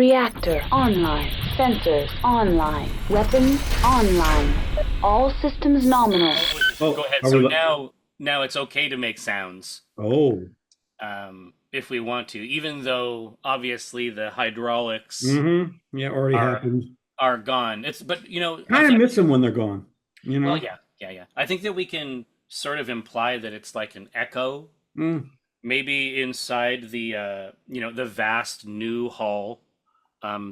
Reactor online. Sensors online. Weapons online. All systems nominal. Go ahead. So now it's okay to make sounds. Oh. If we want to, even though obviously the hydraulics Yeah, already happened. Are gone. But kind of miss them when they're gone. Well, yeah. I think that we can sort of imply that it's like an echo. Maybe inside the the vast new hall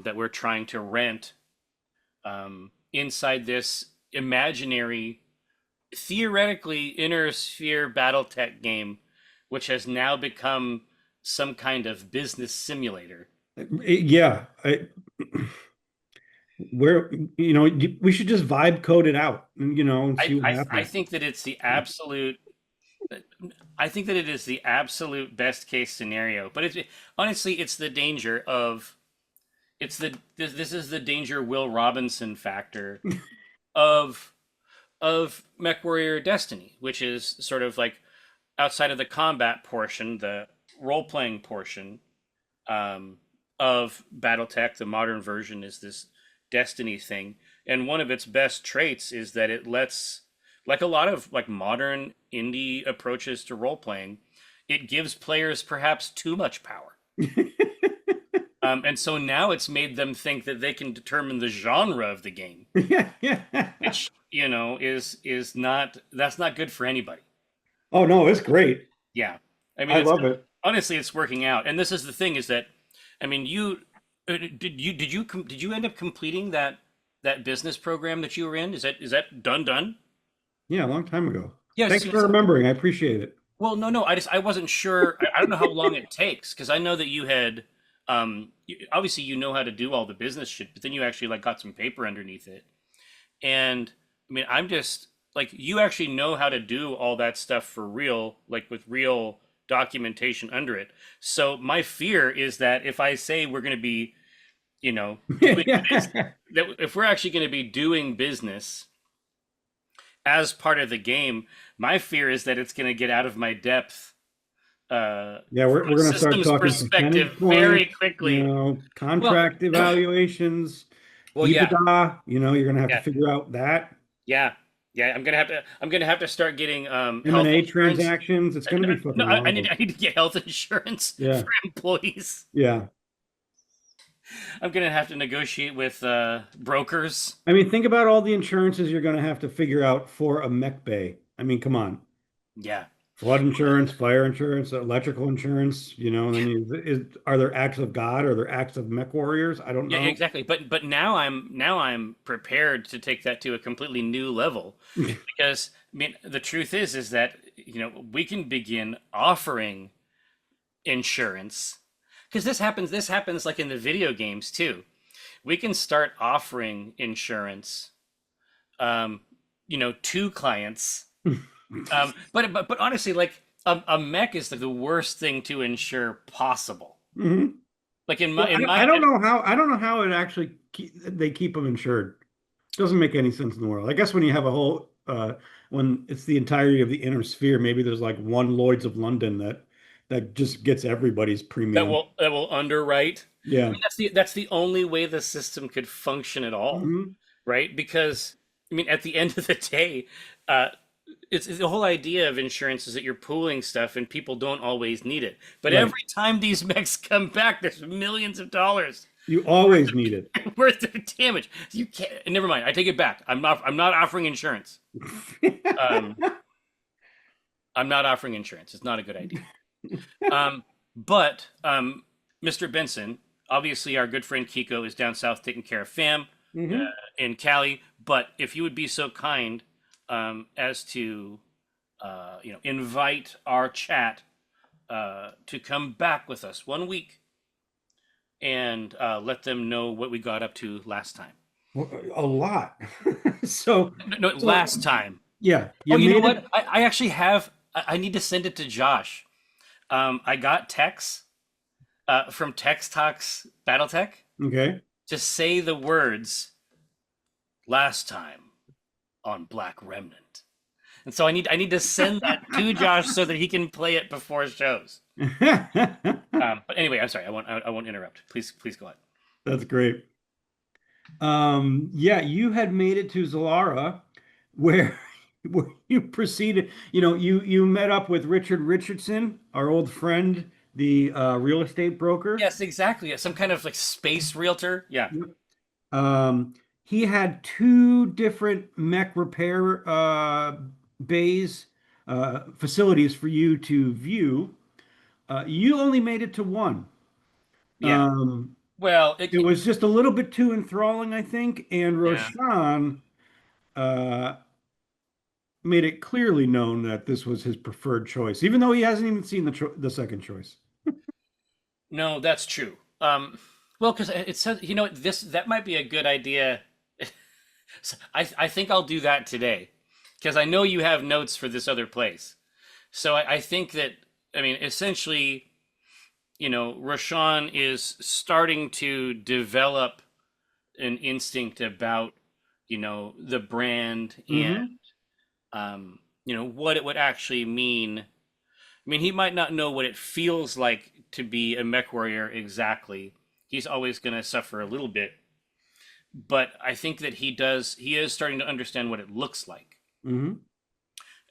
that we're trying to rent, inside this imaginary, theoretically inner sphere Battletech game, which has now become some kind of business simulator. Yeah, we should just vibe code it out, and see what happens. I think that it's the absolute. I think that it is the absolute best case scenario, but honestly, it's the danger of, this is the danger Will Robinson factor of Mechwarrior Destiny, which is sort of like outside of the combat portion, the role-playing portion of Battletech. The modern version is this Destiny thing, and one of its best traits is that it lets, like a lot of like modern indie approaches to role-playing, it gives players perhaps too much power. And so now it's made them think that they can determine the genre of the game. Which, is not, that's not good for anybody. Oh no, it's great. Yeah. I love it. Honestly, it's working out. And this is the thing, is that, I mean, did you end up completing that business program that you were in? Is that done? Yeah, a long time ago. Yeah. Thanks for remembering. I appreciate it. Well, no, I wasn't sure. I don't know how long it takes, because I know that you had, obviously you know how to do all the business shit, but then you actually like got some paper underneath it. And I mean, I'm just like, you actually know how to do all that stuff for real, like with real documentation under it. So my fear is that if I say we're going to be, doing that if we're actually going to be doing business as part of the game, my fear is that it's going to get out of my depth. We're going to start talking perspective very quickly. Contract evaluations. Well, EBITDA, you're going to have to figure out that. Yeah, I'm gonna have to start getting M&A transactions. It's going to be fucking. No, I need to get health insurance for employees. Yeah. I'm gonna have to negotiate with brokers. I mean, think about all the insurances you're going to have to figure out for a mech bay. I mean, come on. Yeah. Flood insurance, fire insurance, electrical insurance. And then are there acts of God? Or are there acts of mech warriors? I don't know. Yeah, exactly. But now I'm prepared to take that to a completely new level, because I mean, the truth is that we can begin offering insurance. Because this happens like in the video games too. We can start offering insurance, to clients. But honestly, like a mech is the worst thing to insure possible. Like I don't know how it actually they keep them insured. It doesn't make any sense in the world. I guess when you have a whole when it's the entirety of the inner sphere, maybe there's like one Lloyd's of London that just gets everybody's premium. That will underwrite. Yeah. I mean, that's the only way the system could function at all, right? Because I mean, at the end of the day, it's the whole idea of insurance is that you're pooling stuff and people don't always need it. But every time these mechs come back, there's millions of dollars. You always need it. Worth of damage. You can't. Never mind. I take it back. I'm not offering insurance. I'm not offering insurance. It's not a good idea. But Mr. Benson, obviously our good friend Kiko is down south taking care of fam in Cali. But if you would be so kind as to invite our chat to come back with us 1 week and let them know what we got up to last time. A lot. So last time. Yeah. You know what? I actually have. I need to send it to Josh. I got texts from Text Talks Battletech. Okay. To say the words last time on Black Remnant. And so I need to send that to Josh so that he can play it before shows. But anyway, I'm sorry. I won't interrupt. Please go ahead. That's great. Yeah, you had made it to Zalara, where where you proceeded. You met up with Richard Richardson, our old friend, the real estate broker. Yes, exactly. Some kind of like space realtor. Yeah. Yep. Um, he had two different mech repair bays, facilities for you to view. You only made it to one. Yeah. Um, Well, it was just a little bit too enthralling, I think, and yeah. Roshan uh, made it clearly known that this was his preferred choice, even though he hasn't even seen the second choice. No, that's true. Well, because it says, this that might be a good idea. So I think I'll do that today, because I know you have notes for this other place. So I think that, I mean, essentially, Rashawn is starting to develop an instinct about, the brand and Hmm. what it would actually mean. I mean, he might not know what it feels like to be a mech warrior exactly. He's always going to suffer a little bit, but I think that he is starting to understand what it looks like. Hmm.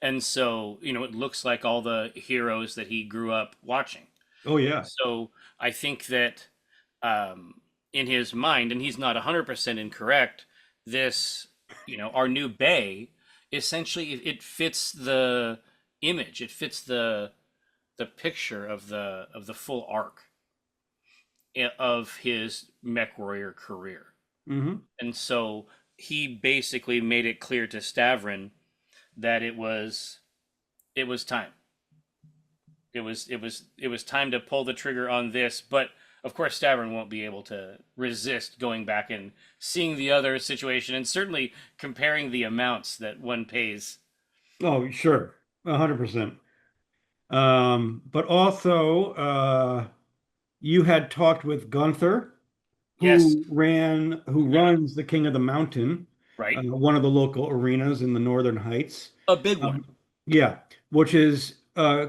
And so, it looks like all the heroes that he grew up watching. Oh yeah. So I think that, um, in his mind, and he's not 100% incorrect, this, our new bay, essentially it fits the image, it fits the picture of the full arc of his mech warrior career. Hmm. And so he basically made it clear to Stavron that it was time. It was time to pull the trigger on this, but of course Stavron won't be able to resist going back and seeing the other situation, and certainly comparing the amounts that one pays. Oh, sure. 100%. But also, you had talked with Gunther, Yes, who runs the King of the Mountain, right. one of the local arenas in the Northern Heights. A big one. Um, yeah, which is where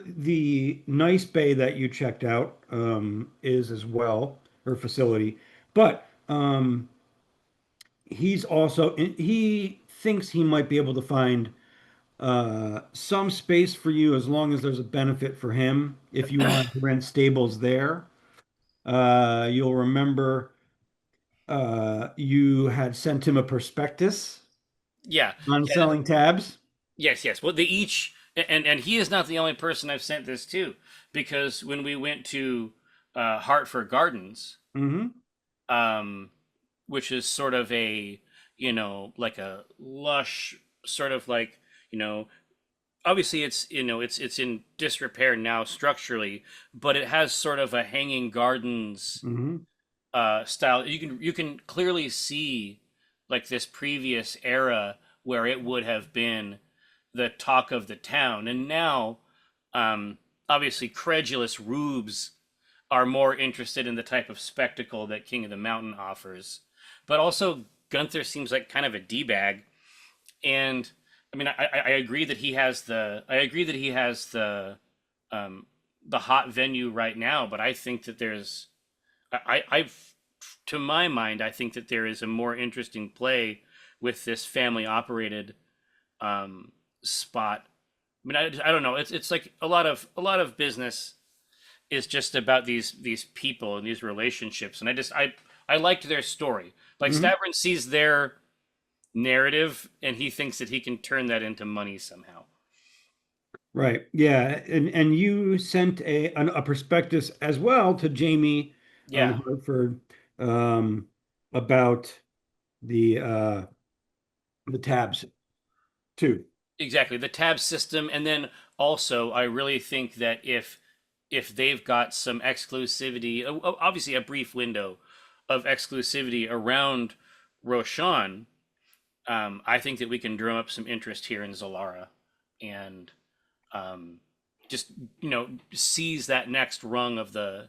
the nice bay that you checked out is as well, her facility. But he thinks he might be able to find some space for you as long as there's a benefit for him if you want to rent stables there. You'll remember you had sent him a prospectus Yeah, on yeah. selling tabs. Yes, yes. Well, they each, and he is not the only person I've sent this to, because when we went to Hartford Gardens, Hmm. um, which is sort of a, like a lush sort of like, you know, obviously it's in disrepair now structurally, but it has sort of a hanging gardens Hmm. style. You can clearly see like this previous era where it would have been the talk of the town, and now, um, obviously, credulous rubes are more interested in the type of spectacle that King of the Mountain offers. But also, Gunther seems like kind of a d bag, and I mean, I agree that he has um, the hot venue right now, but I think that there's I've to my mind, I think that there is a more interesting play with this family operated spot. I mean, I don't know. It's like a lot of business is just about these people and these relationships, and I liked their story. Like Hmm. Stavron sees their narrative, and he thinks that he can turn that into money somehow. Right. Yeah. And you sent a prospectus as well to Jamie on Yeah, Hartford um, about the uh, the tabs too. exactly. The tab system, and then also, I really think that if they've got some exclusivity, obviously a brief window of exclusivity around Roshan, I think that we can drum up some interest here in Zalara, and um, just seize that next rung of the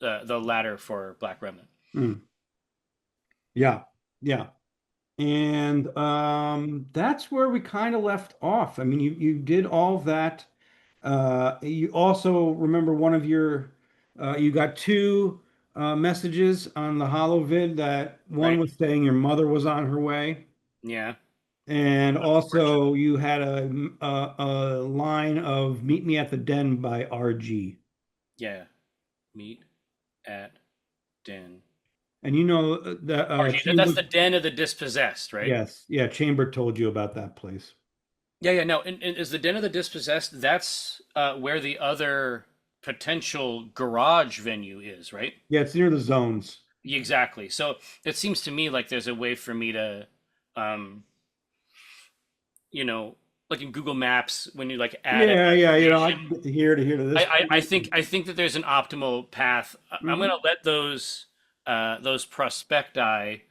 ladder for Black Remnant. Mm. Yeah. Yeah. And that's where we kind of left off. I mean, you did all that. You also remember one of your you got two messages on the holovid that one Right. was saying your mother was on her way, Yeah. and Unfortunate. also you had a line of "Meet me at the den" by RG. Yeah. Meet at den. And you know that RG. That's Chamber. the den of the dispossessed, right? Yes, yeah, Chamber told you about that place. Yeah, yeah, no. And is the Den of the Dispossessed? That's where the other potential garage venue is, right? Yeah, it's near the zones. Exactly. So it seems to me like there's a way for me to, um, you know, like in Google Maps when you like add a Yeah, yeah, I location. can get to here to this I point. think that there's an optimal path. I'm Mhm. gonna let those prospecti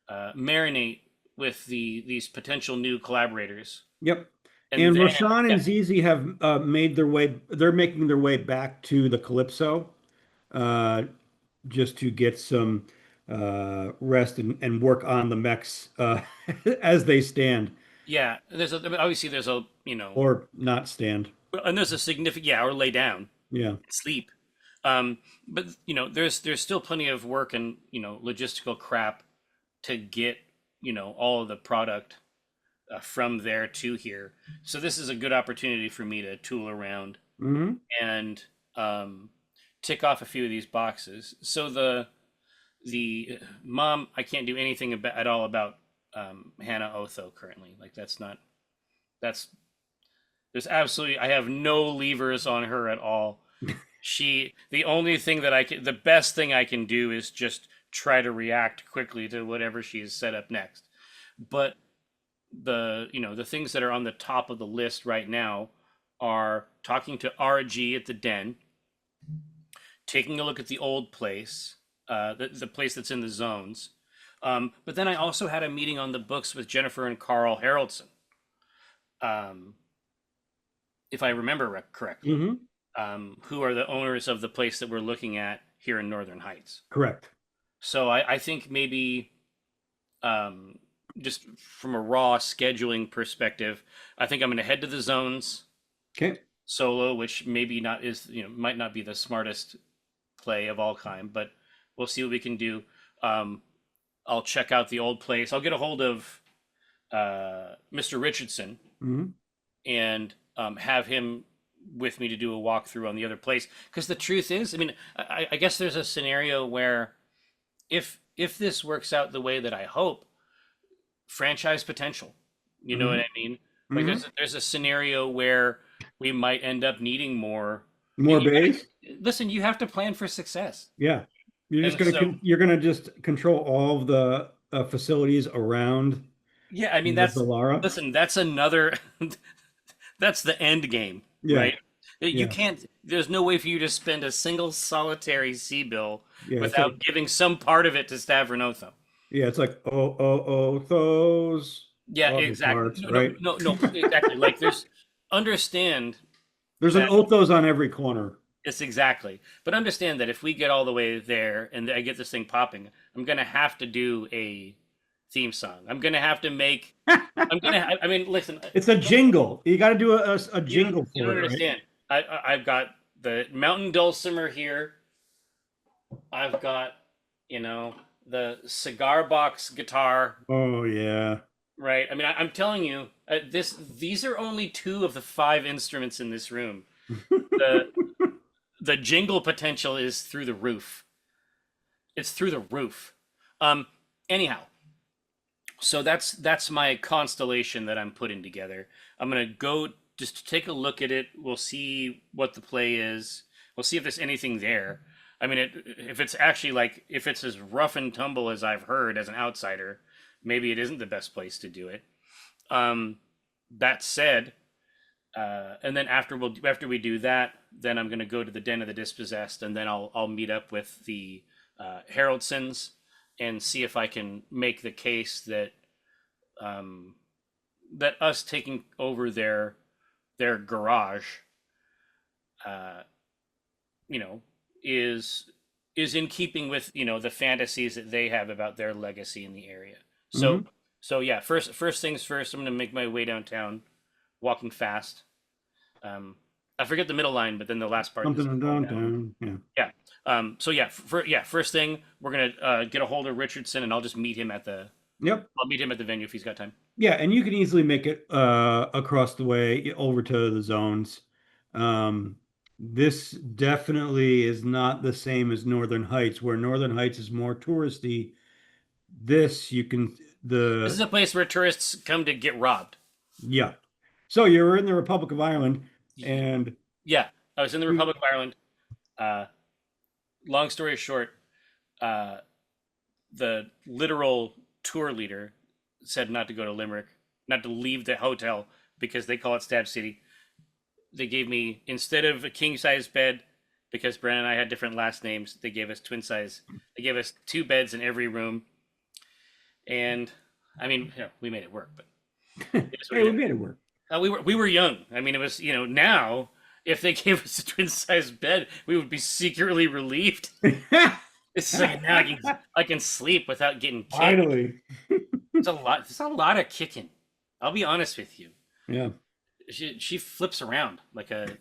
marinate with these potential new collaborators, Yep. and And then Roshan yeah, and Zizi have made their way, they're making their way back to the Calypso uh, just to get some rest and work on the mechs as they stand yeah, obviously there's a or not stand. and there's a significant or lay down, Yeah. sleep. But there's still plenty of work and logistical crap to get all of the product from there to here. So this is a good opportunity for me to tool around Hmm. and tick off a few of these boxes. So the mom, I can't do anything at all about Hannah Otho currently. Like that's there's absolutely I have no levers on her at all. The only thing that the best thing I can do is just try to react quickly to whatever she's set up next. But the things that are on the top of the list right now are talking to RG at the den, taking a look at the old place, the place that's in the zones. But then I also had a meeting on the books with Jennifer and Carl Haraldson, um, if I remember correctly, Hmm. who are the owners of the place that we're looking at here in Northern Heights. Correct. So I think maybe um, just from a raw scheduling perspective, I think I'm going to head to the zones Okay. solo, which maybe not is might not be the smartest play of all kind, but we'll see what we can do. Um, I'll check out the old place. I'll get a hold of Mr. Richardson Hmm. and have him with me to do a walkthrough on the other place. Because the truth is, I mean, I guess there's a scenario where if this works out the way that I hope, franchise potential. You know what Hmm. I mean? Like Hmm. there's a scenario where we might end up needing more, More and you bays. gotta listen. You have to plan for success, Yeah. and so You're gonna just control all of the facilities around yeah. I mean the that's Zalara. listen. That's another. That's the end game, Yeah. right? You Yeah. can't. There's no way for you to spend a single solitary C bill Yeah. It's like without giving some part of it to Stavronotho. yeah, it's like those Yeah, other exactly. parts, No, no, right? no, no, exactly. Like there's understand There's an that Othos on every corner. it's exactly, but understand that if we get all the way there and I get this thing popping, I'm gonna have to do a theme song. I'm gonna have to make. I'm gonna. I mean, listen. It's a jingle. You got to do a You don't. jingle You don't for it, right? understand. I've got the mountain dulcimer here. I've got, the cigar box guitar, Oh yeah. right? I mean, I'm telling you, these are only two of the five instruments in this room. The the jingle potential is through the roof. It's through the roof. Um, anyhow, so that's my constellation that I'm putting together. I'm gonna go just to take a look at it. We'll see what the play is. We'll see if there's anything there. I mean, if it's actually like if it's as rough and tumble as I've heard as an outsider, maybe it isn't the best place to do it. Um, that said, and then after we do that, then I'm gonna go to the Den of the Dispossessed, and then I'll meet up with the Haraldsons and see if I can make the case that um, that us taking over their garage, uh, you know, is in keeping with the fantasies that they have about their legacy in the area. So Hmm. so yeah, first things first. I'm gonna make my way downtown, walking fast. Um, I forget the middle line, but then the last part is Something going down. downtown. Yeah. Yeah. So yeah, first thing we're gonna get a hold of Richardson, and I'll just meet him at the. Yep. I'll meet him at the venue if he's got time. Yeah, and you can easily make it across the way over to the zones. This definitely is not the same as Northern Heights, where Northern Heights is more touristy. This you can This is the a place where tourists come to get robbed. yeah. So you're in the Republic of Ireland, and Yeah, I was in the you, Republic of Ireland. Uh, Long story short, uh, the literal tour leader said not to go to Limerick, not to leave the hotel because they call it Stab City. They gave me, instead of a king size bed, because Brandon and I had different last names, they gave us twin size. They gave us two beds in every room, and I mean, we made it work, but it is what hey, it we is. made it work. We were young. I mean, it was now if they gave us a twin size bed, we would be secretly relieved. It's like now I can sleep without getting kicked. Finally. It's a lot. It's a lot of kicking. I'll be honest with you. Yeah. She flips around like a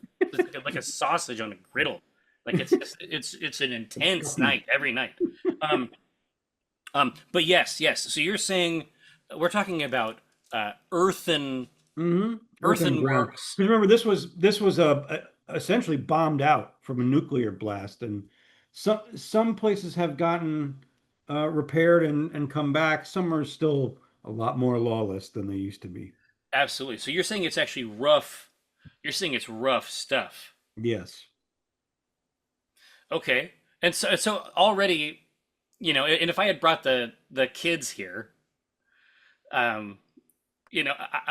sausage on a griddle. Like it's an intense night every night. Um, but yes. So you're saying we're talking about earthen Mm-hmm. Earth and ground. earthenworks. Because remember, this was essentially bombed out from a nuclear blast, and some places have gotten repaired and come back. Some are still a lot more lawless than they used to be. Absolutely. So you're saying it's actually rough. You're saying it's rough stuff. Yes. Okay. And so already, and if I had brought the kids here, um,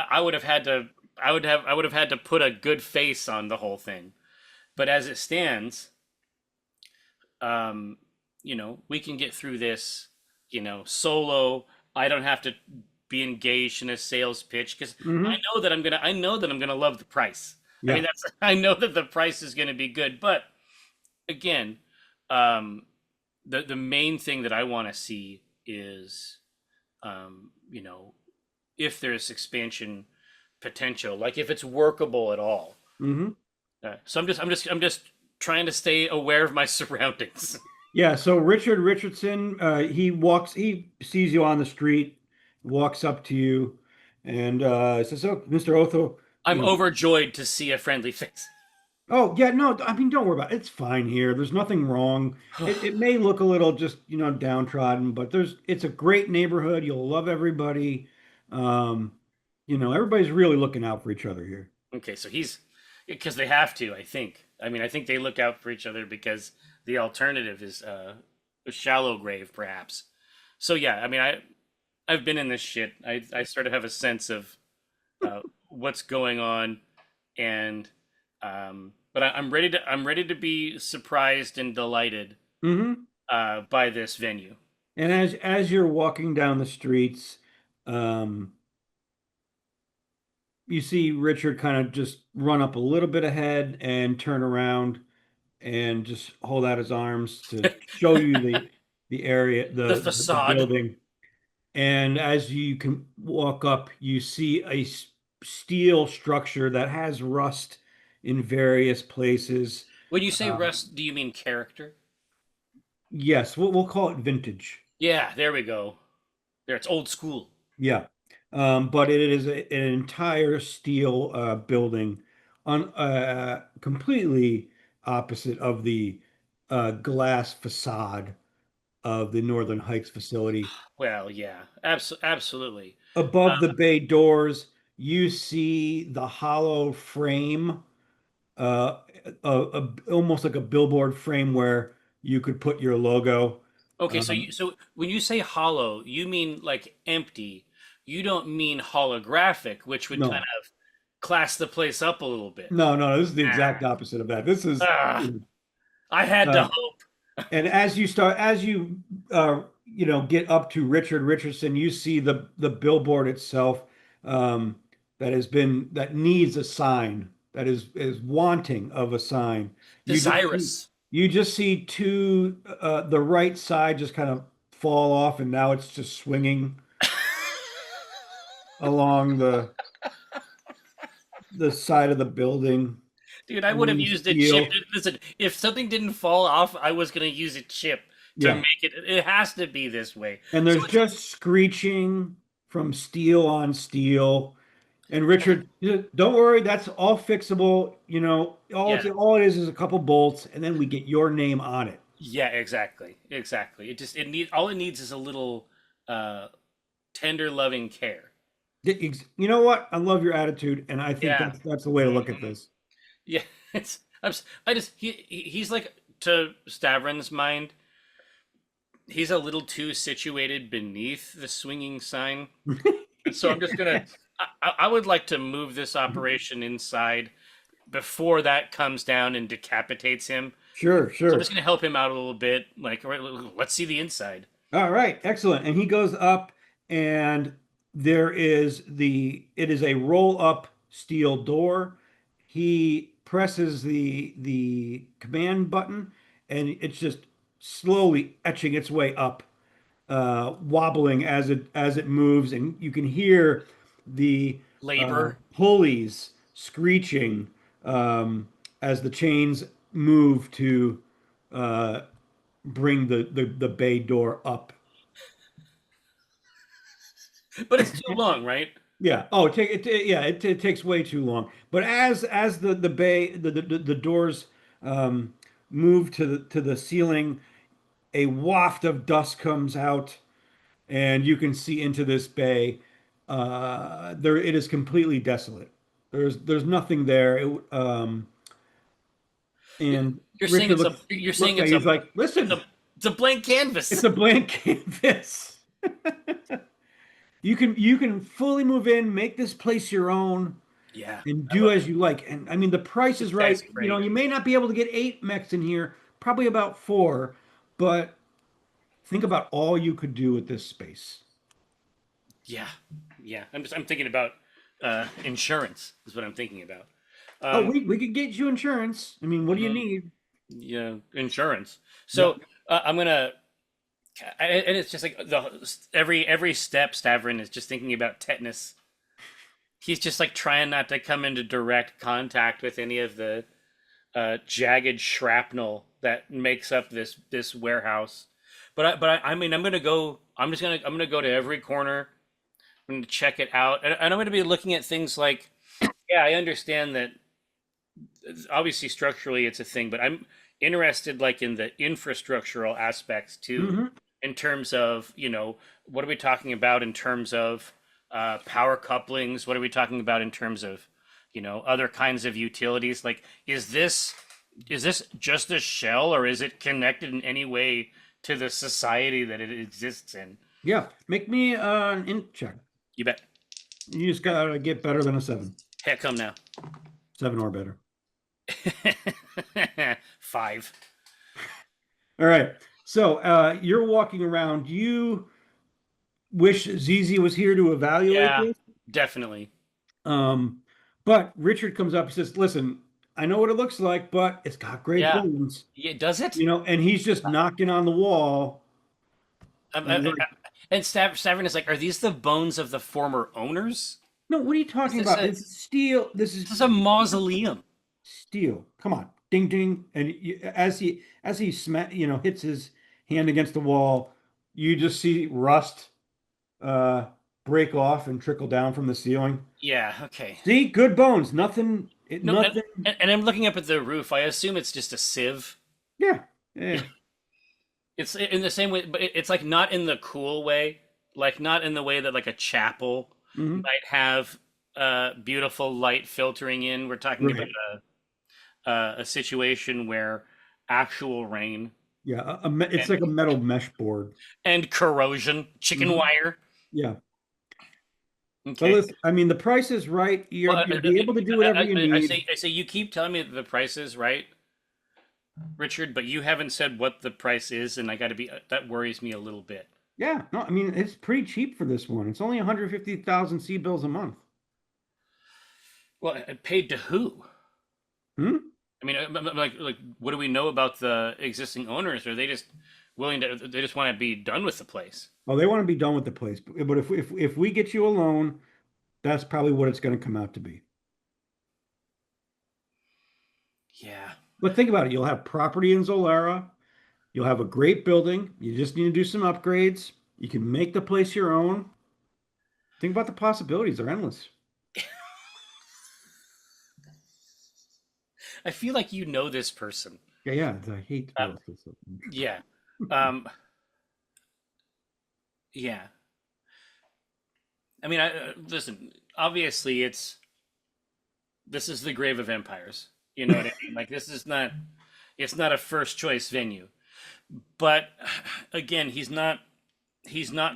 I would have had to I would have had to put a good face on the whole thing. But as it stands, um, we can get through this, solo. I don't have to be engaged in a sales pitch because Hmm. I know that I'm gonna love the price. I mean, Yeah. I know that the price is gonna be good, but again, um, the main thing that I want to see is, um, you know, if there's expansion potential, like if it's workable at all. Hmm. So I'm just trying to stay aware of my surroundings. Yeah. So Richard Richardson, he sees you on the street, walks up to you, and says, "Oh, Mr. Otho, I'm overjoyed to see a friendly face. Oh, yeah, no, I mean, don't worry about it. It's fine here. There's nothing wrong. It may look a little just, downtrodden, but it's a great neighborhood. You'll love everybody. Um, everybody's really looking out for each other here. Okay, so he's because they have to. I think. I mean, I think they look out for each other because the alternative is a shallow grave, perhaps. So yeah, I mean, I've been in this shit. I sort of have a sense of what's going on, and but I'm ready to be surprised and delighted Hmm. by this venue. And as you're walking down the streets, um, you see Richard kind of just run up a little bit ahead and turn around and just hold out his arms to show you the area, The the facade. building. And as you can walk up, you see a steel structure that has rust in various places. When you say Uh, rust, do you mean character? yes, we'll call it vintage. Yeah, there we go. There, it's old school. Yeah. But it is an entire steel building on completely opposite of the glass facade of the Northern Heights facility. Well, yeah, absolutely. Above the bay doors, you see the hollow frame, uh, almost like a billboard frame where you could put your logo. Okay, so Um, when you say hollow, you mean like empty. You don't mean holographic, which would kind no, of class the place up a little bit. no, this is the Ah, exact opposite of that. This is, ah, I had to uh, hope. and as you get up to Richard Richardson, you see the billboard itself, um, that needs a sign, that is wanting of a sign. You just see Desirous. you just see two the right side just kind of fall off, and now it's just swinging along the side of the building. Dude, I would have green used a chip. steel. Listen, if something didn't fall off, I was gonna use a chip to Yeah. make it. It has to be this way. And So there's just screeching from steel on steel. And Richard, don't worry, that's all fixable. yeah, All it is a couple bolts, and then we get your name on it. yeah, exactly, exactly. It needs all it needs is a little uh tender, loving care. You know what? I love your attitude, and I think Yeah, that's the way to look at mhm. this. Yeah. I just he's like to Stavron's mind. He's a little too situated beneath the swinging sign. And so I'm just gonna. I would like to move this operation inside before that comes down and decapitates him. Sure, So I'm sure. just gonna help him out a little bit. Like, all right, let's see the inside. All right, excellent. And he goes up, and it is a roll up steel door. He presses the command button, and it's just slowly etching its way up, wobbling as it moves, and you can hear the Labor. pulleys screeching as the chains move to uh, bring the bay door up. But it's too long, right? Yeah. Oh, it takes way too long. But as the bay the doors move to the ceiling, a waft of dust comes out, and you can see into this bay. There it is completely desolate. There's nothing there. And Richard You're saying looks at it's you, a he's like, it's listen, a it's a blank it's canvas. a blank canvas. You can fully move in, make this place your own, Yeah, and do as you like. And I mean, the price this is guy's right. great. You may not be able to get 8 mechs in here, probably about four, but think about all you could do with this space. Yeah, yeah. I'm thinking about insurance is what I'm thinking about. Oh, Um, we could get you insurance. I mean, what do you mhm, need? yeah, insurance. Yeah. So I'm gonna, and it's just like every step Stavrin is just thinking about tetanus. He's just like trying not to come into direct contact with any of the jagged shrapnel that makes up this warehouse. I mean, I'm gonna go to every corner. I'm gonna check it out, and I'm gonna be looking at things like, yeah, I understand that obviously structurally it's a thing, but I'm interested like in the infrastructural aspects too, Hmm. in terms of, what are we talking about in terms of power couplings? What are we talking about in terms of, other kinds of utilities? Like, is this just a shell, or is it connected in any way to the society that it exists in? Yeah. Make me an int check. You bet. You just gotta get better than a seven. Heck, come now. Seven or better. 5. All right. So you're walking around. You wish Zizi was here to evaluate Yeah, this. definitely. Um, but Richard comes up and says, "Listen, I know what it looks like, but it's got great Yeah. bones." Yeah, does it? And he's just knocking on the wall, Um, and uh, he's uh, like, and Stavern is like, are these the bones of the former owners? "No, what are you Is talking this about? a This is steel. This is this is a mausoleum? steel. Come on, ding ding." And as he hits his hand against the wall, you just see rust uh, break off and trickle down from the ceiling. Yeah. Okay. See, good bones. Nothing. No, Nothing. and I'm looking up at the roof. I assume it's just a sieve. Yeah. Yeah. It's in the same way, but it's like not in the cool way, like not in the way that like a chapel Hmm. might have beautiful light filtering in. We're talking about Right. a situation where actual rain Yeah. It's and like a metal mesh board. corrosion, chicken Hmm. wire. Yeah. But Okay. listen, I mean, the price is right. Well, You'll be able to do whatever you I need. say you keep telling me that the price is right, Richard, but you haven't said what the price is, and I got to be that worries me a little bit. Yeah. No, I mean, it's pretty cheap for this one. It's only 150,000 C bills a month. Well, paid to who? Hmm? I mean, like, what do we know about the existing owners? Are they just willing to? They just want to be done with the place. Well, they want to be done with the place. But if we get you a loan, that's probably what it's going to come out to be. Yeah. But think about it. You'll have property in Zolara. You'll have a great building. You just need to do some upgrades. You can make the place your own. Think about the possibilities. They're endless. I feel like you know this person. Yeah, yeah. I hate Um, real estate. yeah. Um, yeah. I mean, listen. Obviously, this is the grave of empires. You know what I mean? Like this is not. It's not a first choice venue. But again, he's not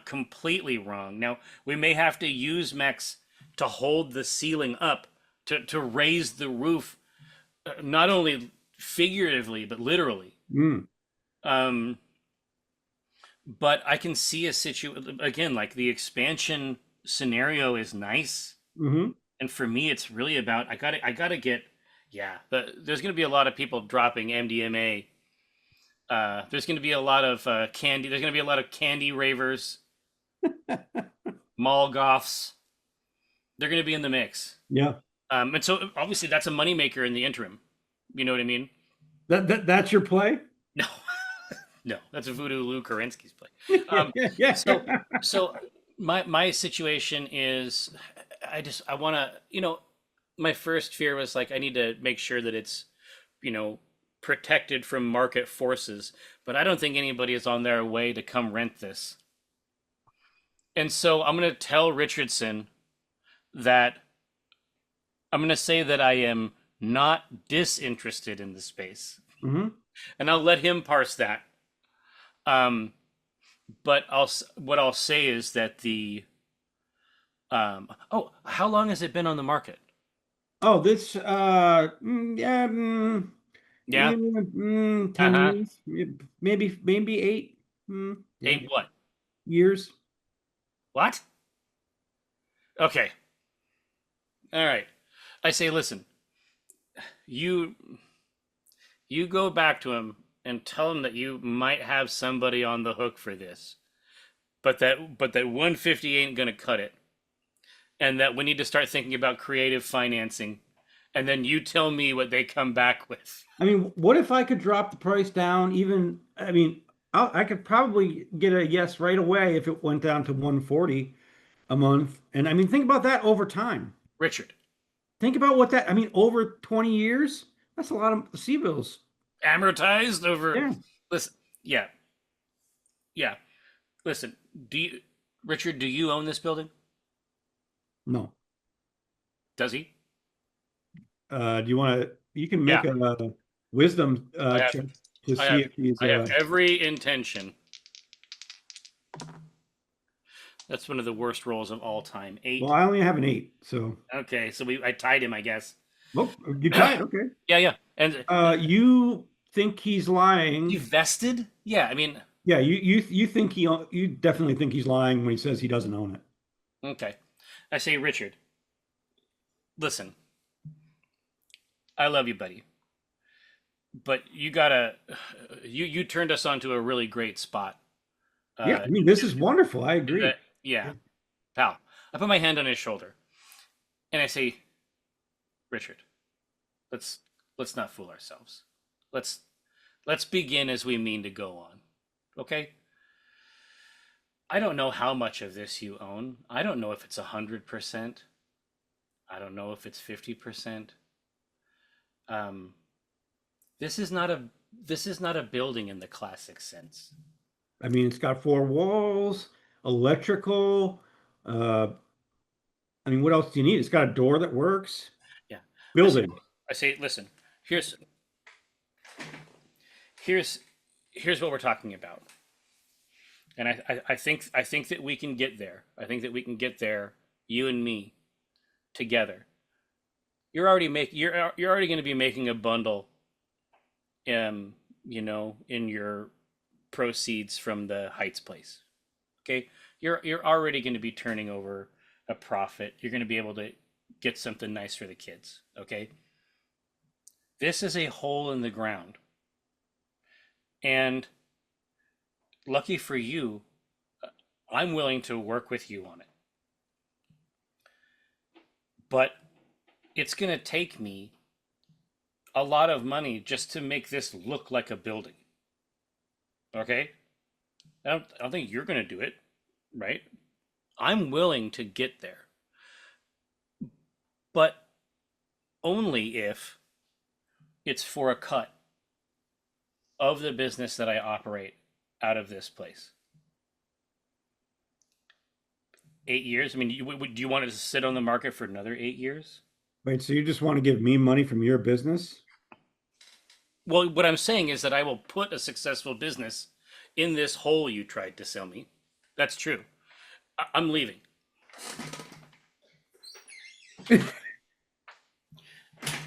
completely wrong. Now, we may have to use mechs to hold the ceiling up, to raise the roof, not only figuratively but literally. Mm. Um, but I can see a situation again, like the expansion scenario is nice, Hmm. and for me, it's really about I gotta get yeah. There's gonna be a lot of people dropping MDMA. There's going to be a lot of candy. There's going to be a lot of candy ravers, mall goths. They're going to be in the mix. Yeah. And so obviously that's a moneymaker in the interim. You know what I mean? That's your play? No, no, that's a Voodoo Lou Kerensky's play. Yeah, Um, yeah, so, yeah. so my situation is, I want to, my first fear was like I need to make sure that it's, you know, protected from market forces. But I don't think anybody is on their way to come rent this. And so I'm going to tell Richardson that I'm going to say that I am not disinterested in the space, Hmm. and I'll let him parse that. Um, but what I'll say is that oh, how long has it been on the market? Oh, this yeah, Yeah. 10 Uh-huh. years, maybe 8. Yeah, Eight what? years. What? Okay. All right. I say, listen, you you go back to him and tell him that you might have somebody on the hook for this, but that 150 ain't gonna cut it, and that we need to start thinking about creative financing, and then you tell me what they come back with. I mean, what if I could drop the price down even, I mean, I could probably get a yes right away if it went down to 140 a month. And I mean, think about that over time. Richard, Think about what that, I mean, over 20 years, that's a lot of sea bills. amortized over. Yeah. Listen, yeah, yeah. Listen, Richard, do you own this building? No. Does he? Do you want to, you can Yeah, make a wisdom I have. check to I see have. if he's, I have every intention. That's one of the worst rolls of all time. well, Eight. I only have an 8. So, Okay, so I tied him, I guess. well, you tied. Okay. Yeah, yeah. And You think he's you lying. vested? Yeah, I mean, Yeah, you think you definitely think he's lying when he says he doesn't own it. okay. I say, Richard, listen, I love you, buddy, but you gotta, you turned us onto a really great spot. Yeah, Uh, I mean, this is wonderful. I agree. that, yeah, pal. I put my hand on his shoulder and I say, Richard, let's let's not fool ourselves. Let's let's begin as we mean to go on. Okay? I don't know how much of this you own. I don't know if it's 100%. I don't know if it's 50%. Um, this is not a this is not a building in the classic sense. I mean, it's got 4 walls, electrical. Uh, I mean, what else do you need? It's got a door that works. Yeah. Listen, Building. I say, listen. Here's here's here's what we're talking about, and I think that we can get there. I think that we can get there, you and me, together. You're already going to be making a bundle, in your proceeds from the Heights place. Okay, you're already going to be turning over a profit. You're going to be able to get something nice for the kids. Okay, this is a hole in the ground, and lucky for you, I'm willing to work with you on it. But it's going to take me a lot of money just to make this look like a building. Okay? I don't think you're going to do it, right? I'm willing to get there, but only if it's for a cut of the business that I operate out of this place. 8 years? I mean, do you want it to sit on the market for another 8 years? Wait, so you just want to give me money from your business? Well, what I'm saying is that I will put a successful business in this hole you tried to sell me. That's true. I'm leaving.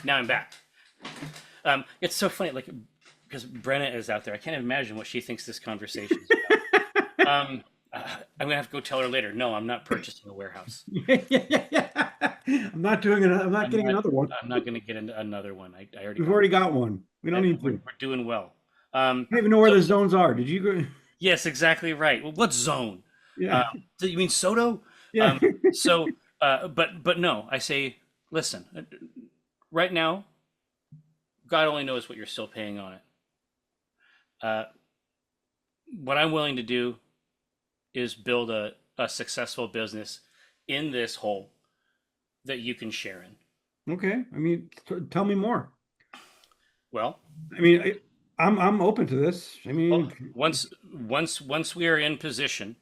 Now I'm back. It's so funny, like, because Brenna is out there. I can't imagine what she thinks this conversation is about. I'm gonna have to go tell her later. No, I'm not purchasing a warehouse. Yeah. I'm not doing it. I'm not getting another one. I'm not gonna get another one. I already. We've already got one. We don't need to. We're doing well. I don't even know where the zones are. Did you go? Yes, exactly right. Well, what zone? Yeah. You mean Soto? Yeah. But no. I say, listen. Right now, God only knows what you're still paying on it. What I'm willing to do is build a successful business in this hole that you can share in. Okay. I mean, tell me more. Well, I mean, I'm open to this. I mean, once we are in position,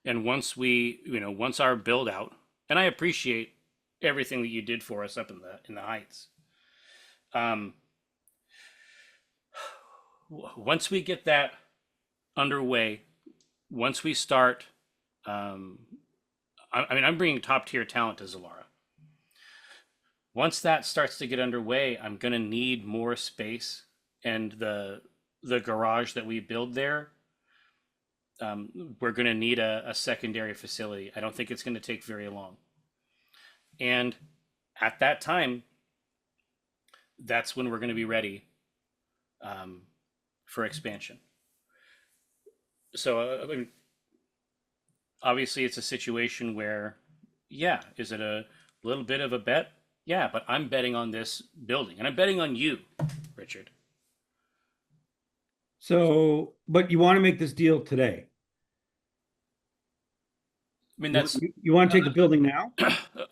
and once once our build out, and I appreciate everything that you did for us up in the heights. Once we get that underway, once we start, I'm bringing top tier talent to Zalara. Once that starts to get underway, I'm going to need more space, and the garage that we build there, we're going to need a secondary facility. I don't think it's going to take very long. And at that time, that's when we're going to be ready for expansion. So, obviously, it's a situation where, yeah, is it a little bit of a bet? Yeah, but I'm betting on this building, and I'm betting on you, Richard. so, but you want to make this deal today? I mean, that's you want to take the building now?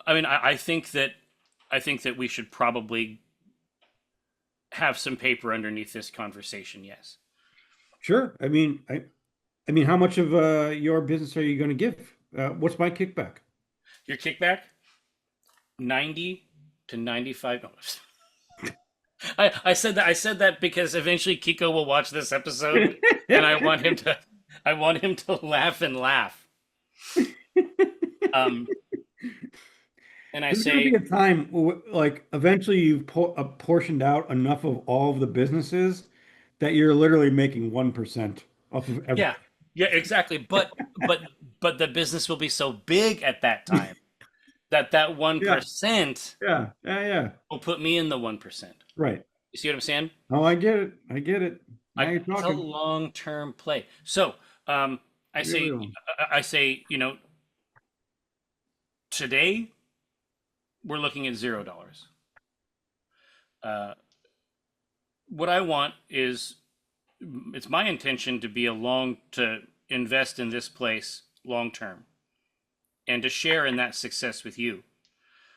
I mean, I think that we should probably have some paper underneath this conversation. Yes. Sure. I mean, how much of your business are you going to give? What's my kickback? Your kickback? 90 to 95. I said that because eventually Kiko will watch this episode, and I want him to laugh and laugh. And I There's say, going to be a time, like eventually you've portioned out enough of all of the businesses that you're literally making 1% off of every. Yeah, exactly. But the business will be so big at that time that 1% Yeah. will put me in the 1%. Right. You see what I'm saying? Oh, I get it. Now you're It's a talking. long-term play. So I say, today we're looking at $0. What I want is, it's my intention to invest in this place long term, and to share in that success with you.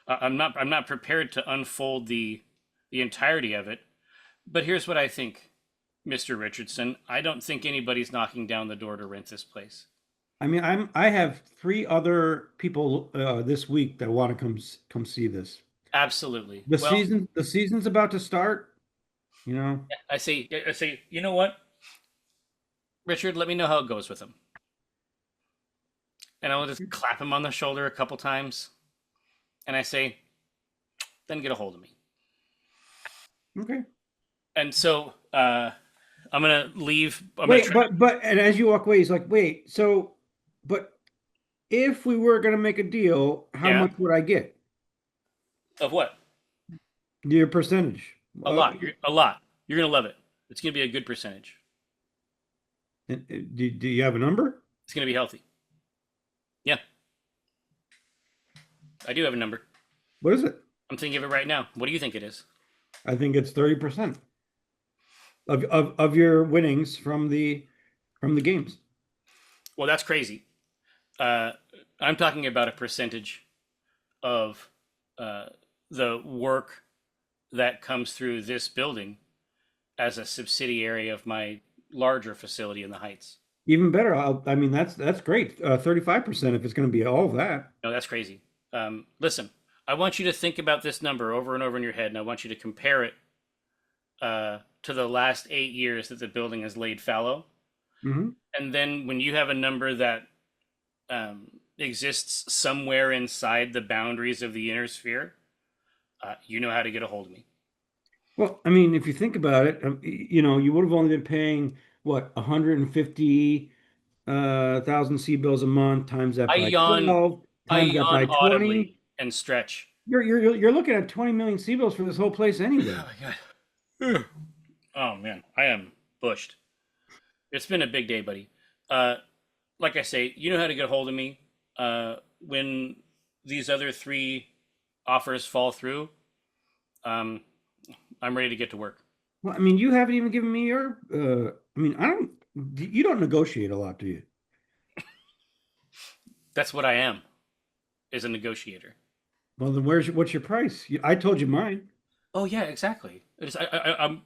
I'm not prepared to unfold the entirety of it, but here's what I think, Mr. Richardson. I don't think anybody's knocking down the door to rent this place. I mean, I have 3 other people this week that want to come see this. Absolutely. The season's about to start. I say, you know what, Richard, let me know how it goes with him. And I'll just clap him on the shoulder a couple times. And I say, then get a hold of me. Okay. And so I'm going to leave. But as you walk away, he's like, wait, so, but if we were going to make a deal, how much would I get? Of what? Your percentage. A lot. A lot. You're going to love it. It's going to be a good percentage. Do you have a number? It's going to be healthy. Yeah. I do have a number. What is it? I'm thinking of it right now. What do you think it is? I think it's 30% of your winnings from the games. Well, that's crazy. Uh, I'm talking about a percentage of uh, the work that comes through this building as a subsidiary of my larger facility in the Heights. Even better. I mean, that's great. 35% if it's going to be all of that. No, that's crazy. Listen, I want you to think about this number over and over in your head, and I want you to compare it to the last 8 years that the building has laid fallow. Hmm. And then when you have a number that exists somewhere inside the boundaries of the inner sphere, you know how to get a hold of me. Well, I mean, if you think about it, you would have only been paying what 150 thousand C bills a month times that I by yawn, 12 I times that yawn by 20. audibly and stretch. You're looking at 20 million C bills for this whole place Oh anyway. my god. Oh man, I am bushed. It's been a big day, buddy. Uh, like I say, you know how to get a hold of me. When these other three offers fall through, um, I'm ready to get to work. Well, I mean, you haven't even given me your. I mean, I don't. You don't negotiate a lot, do you? That's what I am, is a negotiator. Well, then what's your price? I told you mine. Oh yeah, exactly. I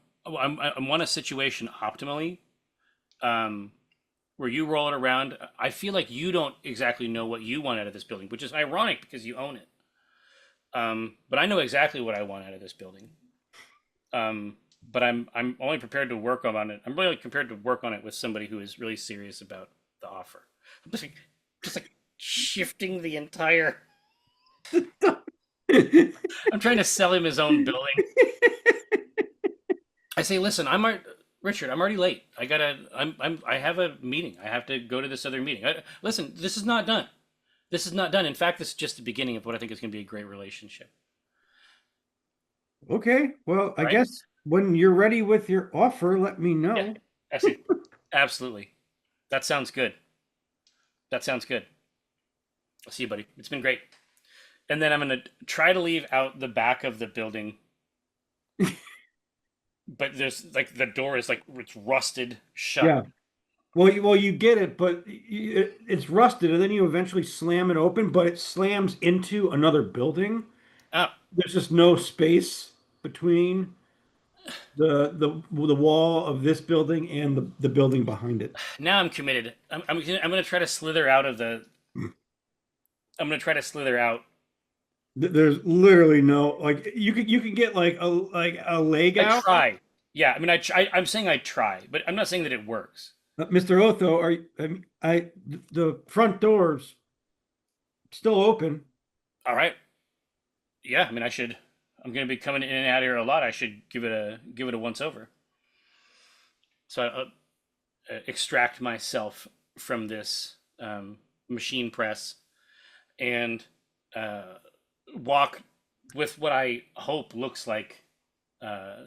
want a situation optimally, um, where you roll it around. I feel like you don't exactly know what you want out of this building, which is ironic because you own it. But I know exactly what I want out of this building. But I'm only prepared to work on it. I'm really prepared to work on it with somebody who is really serious about the offer. I'm just like shifting the entire. I'm trying to sell him his own building. I say, listen, Richard. I'm already late. I have a meeting. I have to go to this other meeting. Listen, this is not done. This is not done. In fact, this is just the beginning of what I think is going to be a great relationship. Okay, well, I All right? guess when you're ready with your offer, let me Yeah, know. I see. Absolutely. That sounds good. That sounds good. I'll see you, buddy. It's been great. And then I'm going to try to leave out the back of the building, but there's like the door is like it's rusted shut. Yeah. Well, you get it, but it's rusted, and then you eventually slam it open, but it slams into another building. Oh, There's just no space between the wall of this building and the building behind it. now I'm committed. I'm going to try to slither out of the. I'm going to try to slither out. There's literally no like you can get like a leg I out. try. Yeah, I mean, I'm saying I try, but I'm not saying that it works. Mr. Otho, the front door's still open. All right. Yeah, I mean, I'm going to be coming in and out here a lot. I should give it a once over. So I extract myself from this machine press and uh, walk with what I hope looks like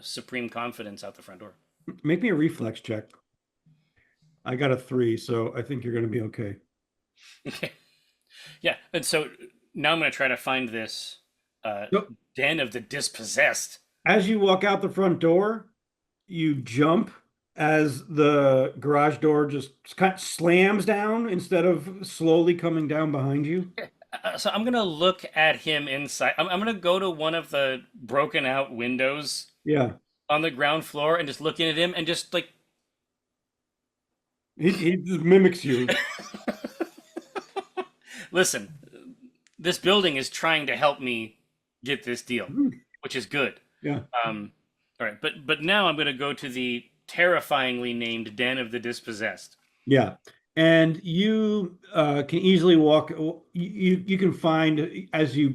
supreme confidence out the front door. Make me a reflex check. I got a 3, so I think you're going to be okay. Okay. Yeah, and so now I'm going to try to find this uh, So den of the dispossessed. as you walk out the front door, you jump as the garage door just kind of slams down instead of slowly coming down behind you. So I'm gonna look at him inside. I'm gonna go to one of the broken out windows Yeah, on the ground floor and just looking at him and just like he just mimics you. listen, this building is trying to help me get this deal, Hmm. which is good. Yeah. All right, but now I'm gonna go to the terrifyingly named Den of the Dispossessed. Yeah. And you can easily walk. You can find as you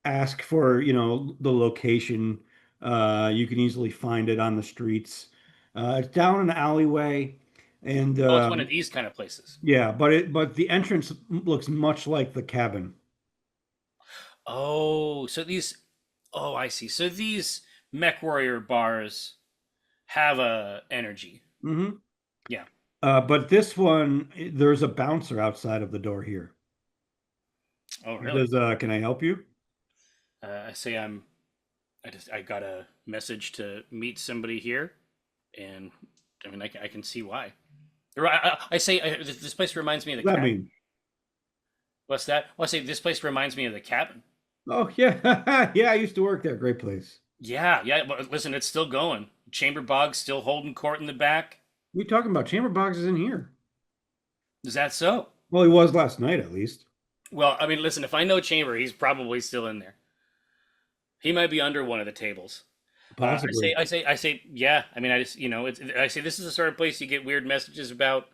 ask for, the location. You can easily find it on the streets. It's down an alleyway, and Oh, it's one of these kind of places. yeah, but the entrance looks much like the cabin. Oh, so these. Oh, I see. So these Mechwarrior bars have a energy. Hmm. Yeah. But this one, there's a bouncer outside of the door here. Oh, He really? says, "Can I help you?" I say I'm I got a message to meet somebody here, and I mean I can see why. I say this place reminds me of the What does that cabin. mean? What's that? Well, I say this place reminds me of the cabin. Oh yeah, yeah. I used to work there. Great place. Yeah, yeah. But listen, it's still going. Chamber Bog's still holding court in the back. What are you talking about? Chamber Box is in here. Is that so? Well, he was last night at least. Well, I mean, listen. If I know Chamber, he's probably still in there. He might be under one of the tables. Possibly. I say. Yeah. I mean, I just, I say this is the sort of place you get weird messages about.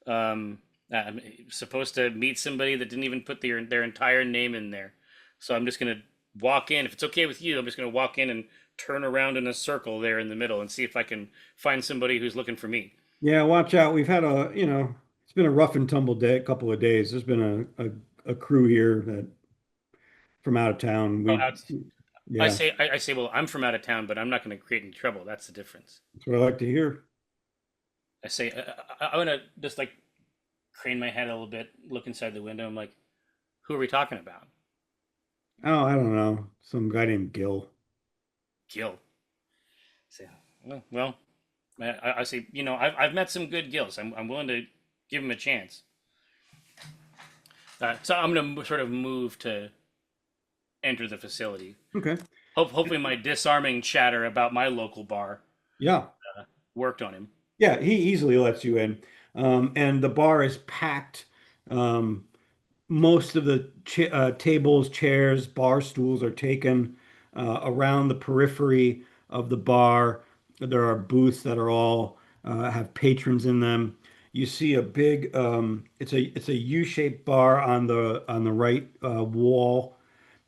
I'm supposed to meet somebody that didn't even put their entire name in there. So I'm just gonna walk in. If it's okay with you, I'm just gonna walk in and turn around in a circle there in the middle and see if I can find somebody who's looking for me. Yeah, watch out. We've had it's been a rough and tumble day, couple of days. There's been a crew here that from out of town. Oh, Yeah, I say, well, I'm from out of town, but I'm not going to create any trouble. That's the difference. that's what I like to hear. I say, I want to just like crane my head a little bit, look inside the window. I'm like, who are we talking about? Oh, I don't know. Some guy named Gil. Gil. Say, well, I say, I've met some good Gils. I'm willing to give him a chance. So I'm going to sort of move to enter the facility. Okay. Hopefully, my disarming chatter about my local bar Yeah. worked on him. Yeah, he easily lets you in. And the bar is packed. Most of the tables, chairs, bar stools are taken around the periphery of the bar. There are booths that are all have patrons in them. You see a big it's a U-shaped bar on the right wall,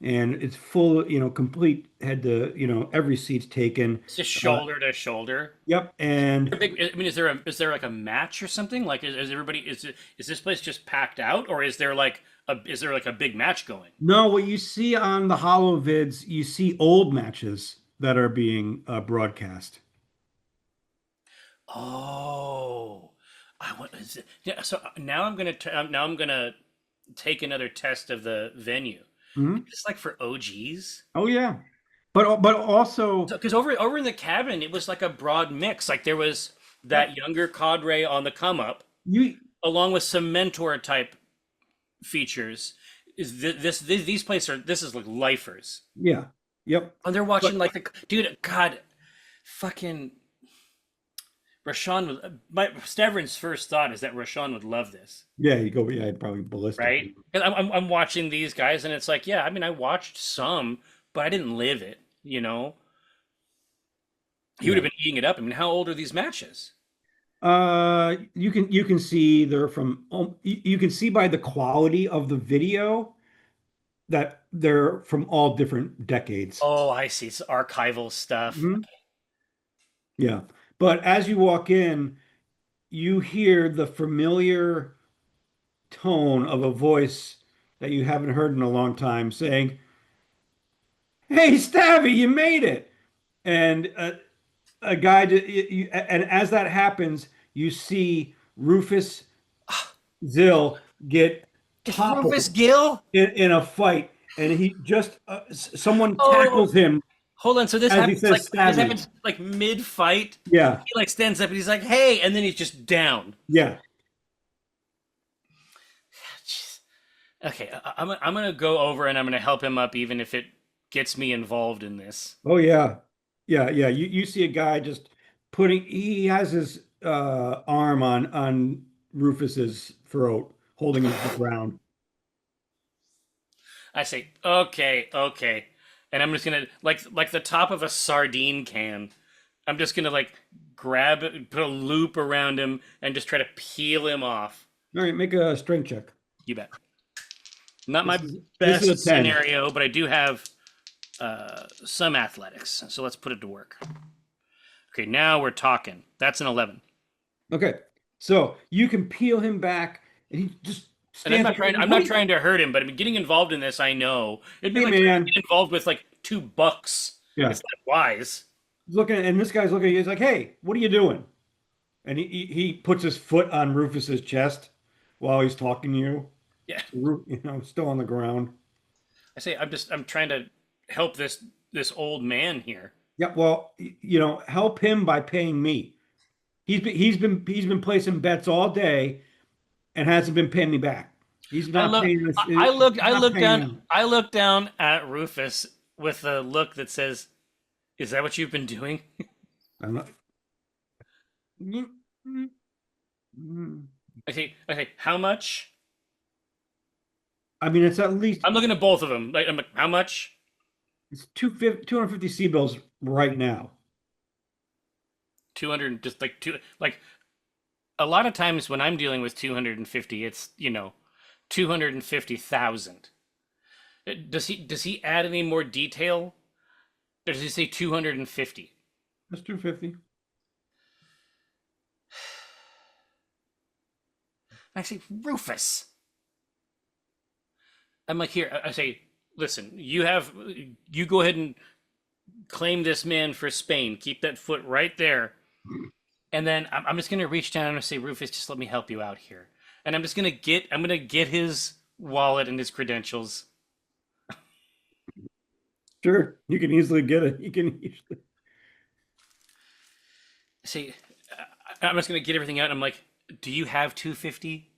and it's full, complete head to, every seat's taken. It's just shoulder to shoulder. Yep, and I mean, is there like a match or something? Like, is everybody is this place just packed out, or is there like a big match going? no, what you see on the hollow vids, you see old matches that are being broadcast. Oh, yeah. So now I'm gonna take another test of the venue. Mhm. Just like for OGs. Oh yeah, but also Because over in the cabin, it was like a broad mix. Like there was that younger cadre on the come up, you along with some mentor type features. These places are this is like lifers, yeah, yep. and they're watching But like the dude. God, fucking Rashawn would. My Stavron's first thought is that Rashawn would love this, yeah, you go, yeah, probably ballistic. right? And I'm watching these guys, and it's like, yeah, I mean, I watched some, but I didn't live it. He would Yeah. have been eating it up. I mean, how old are these matches? You can see they're from you can see by the quality of the video that they're from all different decades. Oh, I see. It's archival stuff. Mhm. Yeah. But as you walk in, you hear the familiar tone of a voice that you haven't heard in a long time saying, "Hey, Stabby, you made it." And a guy, and as that happens, you see Rufus Zill get It's Rufus toppled Gill. in a fight, and he just someone Oh, tackles him hold on. So this as he happens says, this "Stabby." happens like mid fight. Yeah, He like stands up and he's like, "Hey," and then he's just down. yeah. Jeez. Okay, I'm gonna go over and I'm gonna help him up, even if it gets me involved in this. Oh yeah, yeah, yeah. You see a guy just he has his arm on Rufus's throat, holding him to the ground. I say, okay, okay, and I'm just gonna like the top of a sardine can. I'm just gonna like grab it, put a loop around him, and just try to peel him off. All right, make a strength check. You bet. Not my This is best a 10. scenario, but I do have some athletics, so let's put it to work. Okay, now we're talking. That's an 11. Okay, so you can peel him back, and he just And I'm stands not up. trying. I'm not trying to hurt him, but I mean, getting involved in this, I know it'd be Hey like trying to man, get involved with like $2. yeah. It's not wise. Looking, and this guy's looking. He's like, "Hey, what are you doing?" And he puts his foot on Rufus's chest while he's talking to you. Yeah, Still on the ground. I say I'm trying to help this this old man here. Yeah, well, help him by paying me. He's been placing bets all day and hasn't been paying me back. He's I not look, paying us. I He's not look paying down, out. I look down at Rufus with a look that says, "Is that what you've been doing?" I'm not. I say, how much? I mean, it's at least I'm looking at both of them. I'm like, how much? it's 250 C bills right now. 200, just like two, like a lot of times when I'm dealing with 250, it's 250,000. Does he add any more detail? Or does he say 250? That's 250. I say, Rufus. I'm like, here. I say, listen, you go ahead and claim this man for Spain. Keep that foot right there. And then I'm just gonna reach down and say, Rufus, just let me help you out here. And I'm gonna get his wallet and his credentials. Sure, you can easily get it. You can easily. Say, I'm just gonna get everything out. And I'm like, do you have 250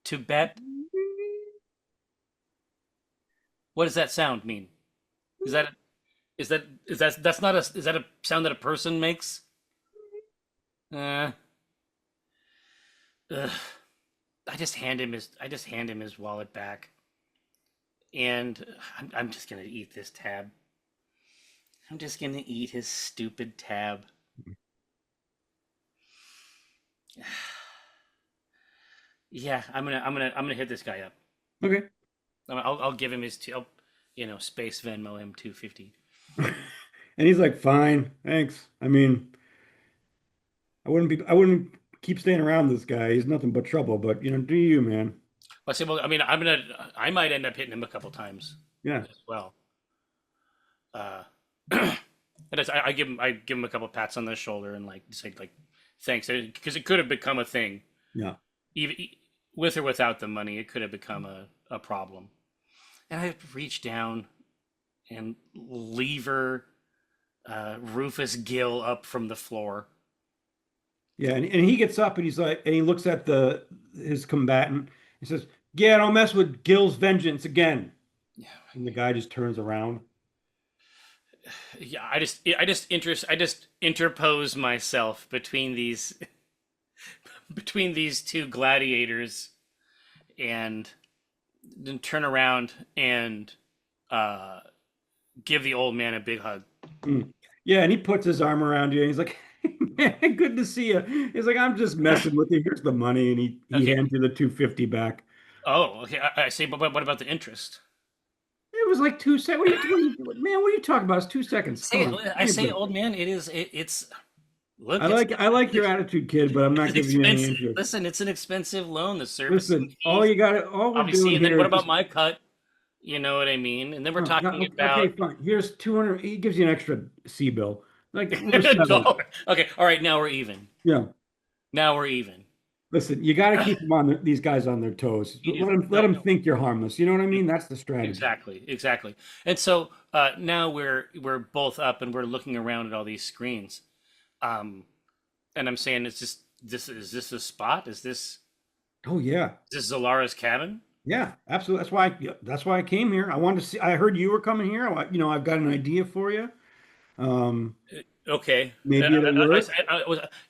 to bet? What does that sound mean? Is that that's not a is that a sound that a person makes? Uh, ugh. I just hand him his wallet back, and I'm just gonna eat this tab. I'm just gonna eat his stupid tab. Yeah, I'm gonna hit this guy up. Okay. I'll give him space Venmo him 250. And he's like, fine, thanks. I mean, I wouldn't keep staying around this guy. He's nothing but trouble, but do you, man? I say, well, I mean, I might end up hitting him a couple times Yeah. as well. And I give him a couple pats on the shoulder and like say like thanks, because it could have become a thing. Yeah. Even with or without the money, it could have become a problem. And I reach down and lever Rufus Gill up from the floor. Yeah, and he gets up and he's like, and he looks at his combatant. He says, "Yeah, don't mess with Gil's vengeance again." Yeah, And the guy just turns around. yeah. I just interpose myself between these between these two gladiators, and then turn around and give the old man a big hug. Mm. Yeah, and he puts his arm around you and he's like, "Man, good to see you." He's like, "I'm just messing with you. Here's the money." And he Okay. hands you the 250 back. Oh, okay. I say, but what about the interest? It was like 2 seconds. Man, what are you talking about? It's 2 seconds. Come on. I You're say, good. old man, it's look, I like your attitude, kid, but I'm not it's giving you any expensive. interest. Listen, it's an expensive loan. The servicing Listen, fees, all we're obviously, doing and then here what is about just my cut? You know what I mean? And then we're oh, talking okay, about fine. Here's 200. He gives you an extra C bill. Like we're a settled. dollar. Okay, all right. Now we're even. Yeah. Now we're even. Listen, you got to keep these guys on their toes. You do. Let them think you're harmless. You know what I mean? That's the strategy. Exactly. And so now we're both up and we're looking around at all these screens, and I'm saying, it's just is this a spot? Oh yeah, Is this Zalara's cabin? yeah, absolutely. That's why I came here. I wanted to see. I heard you were coming here. I've got an idea for you. Um, Okay. maybe it'll work.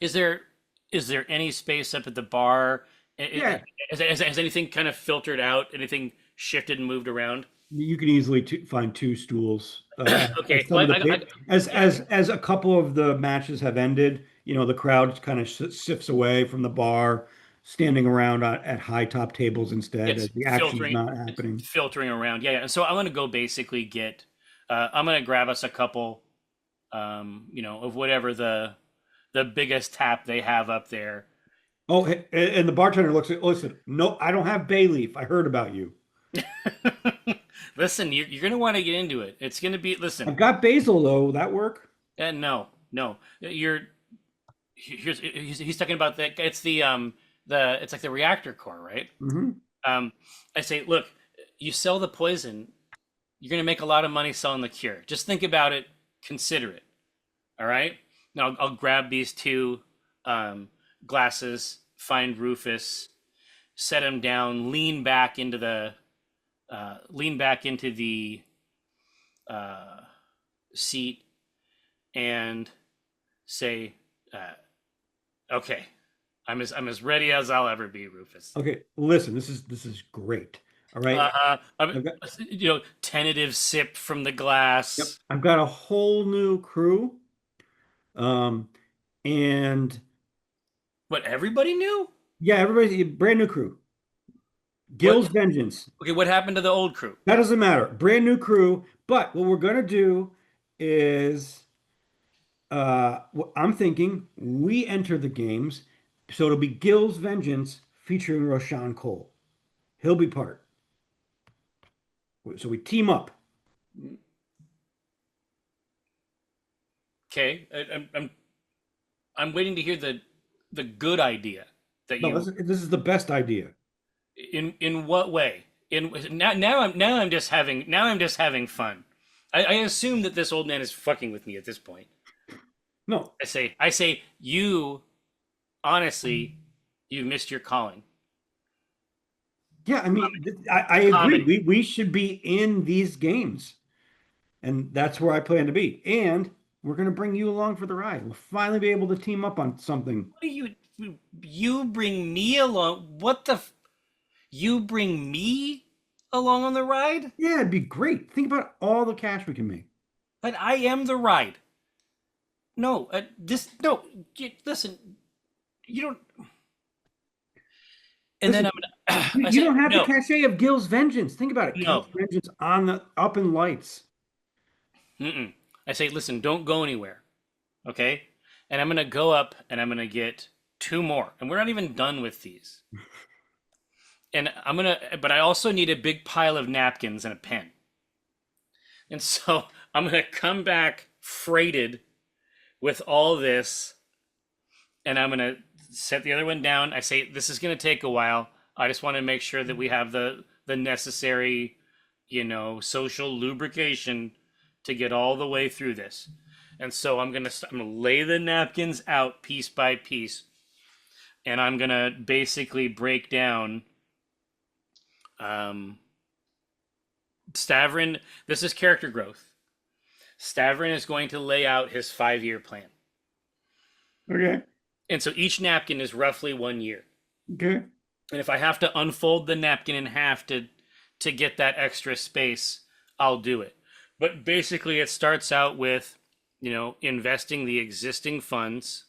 Is there any space up at the bar? Yeah, Has anything kind of filtered out? Anything shifted and moved around? you can easily find two stools. Okay. As some Well, of as a couple of the matches have ended, the crowd kind of sifts away from the bar, standing around at high top tables instead, it's as the action's filtering. not It's happening. filtering around. Yeah. So I'm gonna go basically get. I'm gonna grab us a couple. Of whatever the biggest tap they have up there. Oh, and the bartender looks at, listen, no, I don't have bay leaf. I heard about you. Listen, you're going to want to get into it. It's going to be, I've listen, got basil though. That work? no. He's talking about that. It's it's like the reactor core, right? Hmm. I say, look, you sell the poison, You're going to make a lot of money selling the cure. Just think about it, consider it. All right. Now I'll grab these two um, glasses, find Rufus, set him down, lean back into the uh, seat, and say, "Okay, I'm as ready as I'll ever be, Rufus." Okay, listen, this is great. All right. I've got, Tentative sip from the yep, glass. I've got a whole new crew. Um, and What, everybody knew? yeah, everybody, brand new crew. What? Gill's Vengeance. Okay, what happened to the old crew? That doesn't matter. Brand new crew. But what we're gonna do is I'm thinking we enter the games, so it'll be Gill's Vengeance featuring Roshan Cole. He'll be part. So we team up. Okay, I'm waiting to hear the good idea that No, you. this is the best idea. In what way? In now I'm just having fun. I assume that this old man is fucking with me at this point. No, I say you honestly, you missed your calling. yeah, I mean, I agree. Comedy. We should be in these games, and that's where I plan to be. And we're going to bring you along for the ride. We'll finally be able to team up on something. What do you bring me along? You bring me along on the ride? Yeah, it'd be great. Think about all the cash we can make. But I am the ride. No, no. Listen, you don't. And Listen, then I'm gonna. I you say don't have the no, cachet of Gill's Vengeance. Think about it. no. Gill's Vengeance on the up in lights. Mm-mm. I say, listen, don't go anywhere, okay? And I'm gonna go up and I'm gonna get two more, and we're not even done with these. And but I also need a big pile of napkins and a pen. And so I'm gonna come back freighted with all this, and I'm gonna set the other one down. I say this is gonna take a while. I just want to make sure that we have the necessary, social lubrication to get all the way through this. And so I'm gonna lay the napkins out piece by piece, and I'm gonna basically break down. Um, Stavrin, this is character growth. Stavrin is going to lay out his 5-year plan. Okay. And so each napkin is roughly 1 year. Okay. And if I have to unfold the napkin in half to get that extra space, I'll do it. But basically it starts out with, investing the existing funds.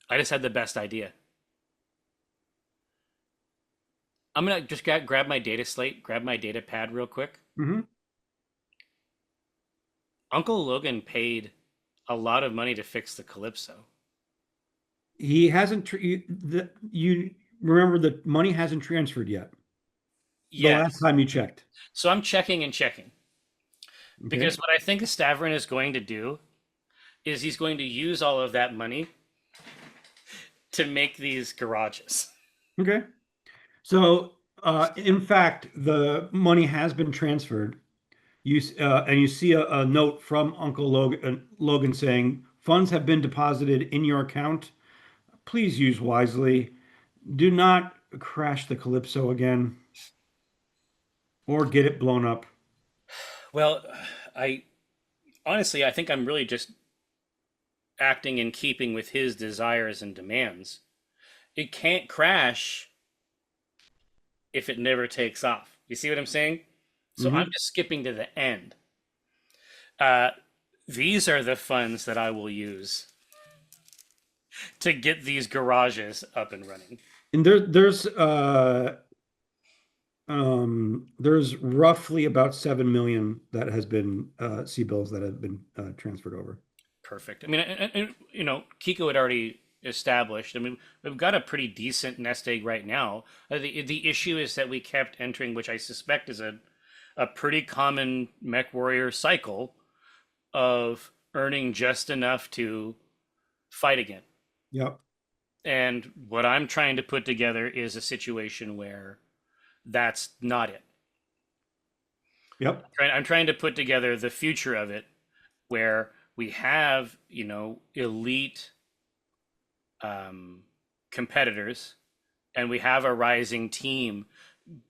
I just had the best idea. I'm going to just grab my data slate, grab my data pad real quick. Mm-hmm. Uncle Logan paid a lot of money to fix the Calypso. He hasn't. You remember the money hasn't transferred yet. The Yes. last time you checked. So I'm checking and checking. Okay. Because what I think Stavrin is going to do is he's going to use all of that money to make these garages. Okay. So, in fact, the money has been transferred. And you see a note from Uncle Logan saying, "Funds have been deposited in your account. Please use wisely. Do not crash the Calypso again, or get it blown up." Well, I honestly, I think I'm really just acting in keeping with his desires and demands. It can't crash if it never takes off. You see what I'm saying? So I'm just skipping to the end. These are the funds that I will use to get these garages up and running. And there's roughly about 7 million that has been C-bills that have been transferred over. Perfect. I mean, and, Kiko had already established. I mean, we've got a pretty decent nest egg right now. The issue is that we kept entering, which I suspect is a pretty common Mechwarrior cycle of earning just enough to fight again. Yep. And what I'm trying to put together is a situation where that's not it. Yep. I'm trying to put together the future of it, where we have, elite um, competitors, and we have a rising team,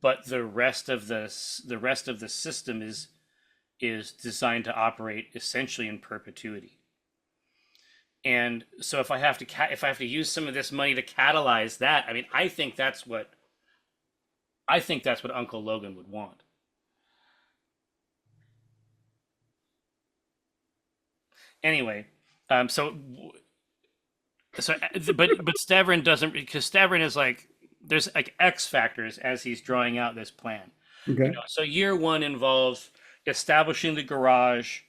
but the rest of the system is designed to operate essentially in perpetuity. And so if I have to use some of this money to catalyze that, I mean, I think that's what Uncle Logan would want. Anyway, so but Stavron doesn't, because Stavron is like, there's like X factors as he's drawing out this plan. Okay. So year one involves establishing the garage,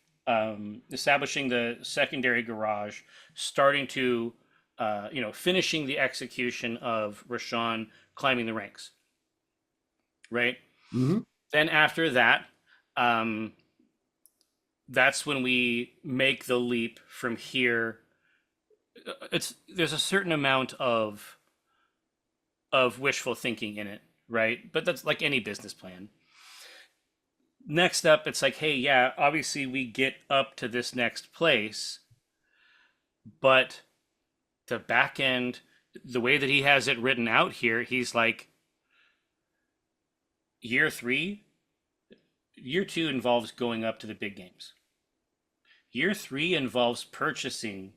establishing the secondary garage, starting to, finishing the execution of Rashawn climbing the ranks, right? Hmm. Then after that, um, that's when we make the leap from here. There's a certain amount of wishful thinking in it, right? But that's like any business plan. Next up, it's like, hey, yeah, obviously we get up to this next place, but the back end, the way that he has it written out here, he's like, year three, year two involves going up to the big games. Year three involves purchasing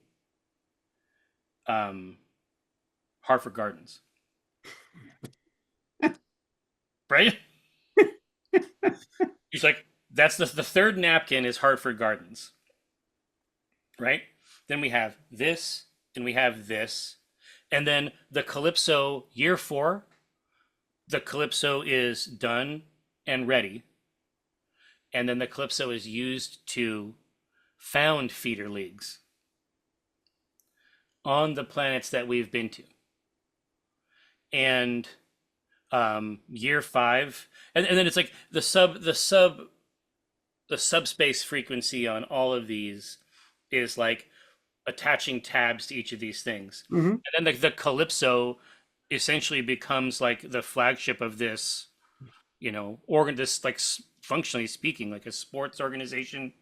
um, Hartford Gardens, right? He's like, that's the third napkin is Hartford Gardens, right? Then we have this, and we have this, and then the Calypso year four. The Calypso is done and ready, and then the Calypso is used to found feeder leagues on the planets that we've been to. And year five, and then it's like the subspace frequency on all of these is like attaching tabs to each of these things. Hmm. And then the Calypso essentially becomes like the flagship of this, this, like, functionally speaking, like a sports organization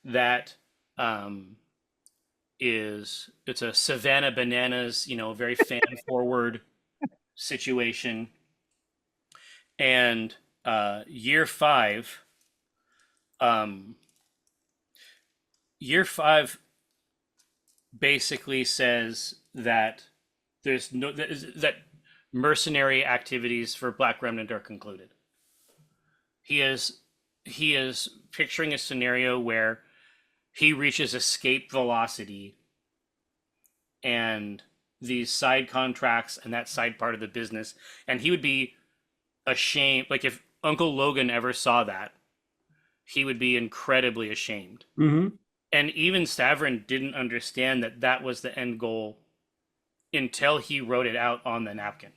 that um, it's a Savannah Bananas, very fan forward situation. And year five, um, year five basically says that that mercenary activities for Black Remnant are concluded. He is picturing a scenario where he reaches escape velocity, and these side contracts and that side part of the business, and he would be ashamed, like if Uncle Logan ever saw that, he would be incredibly ashamed. Hmm. And even Stavron didn't understand that that was the end goal until he wrote it out on the napkin.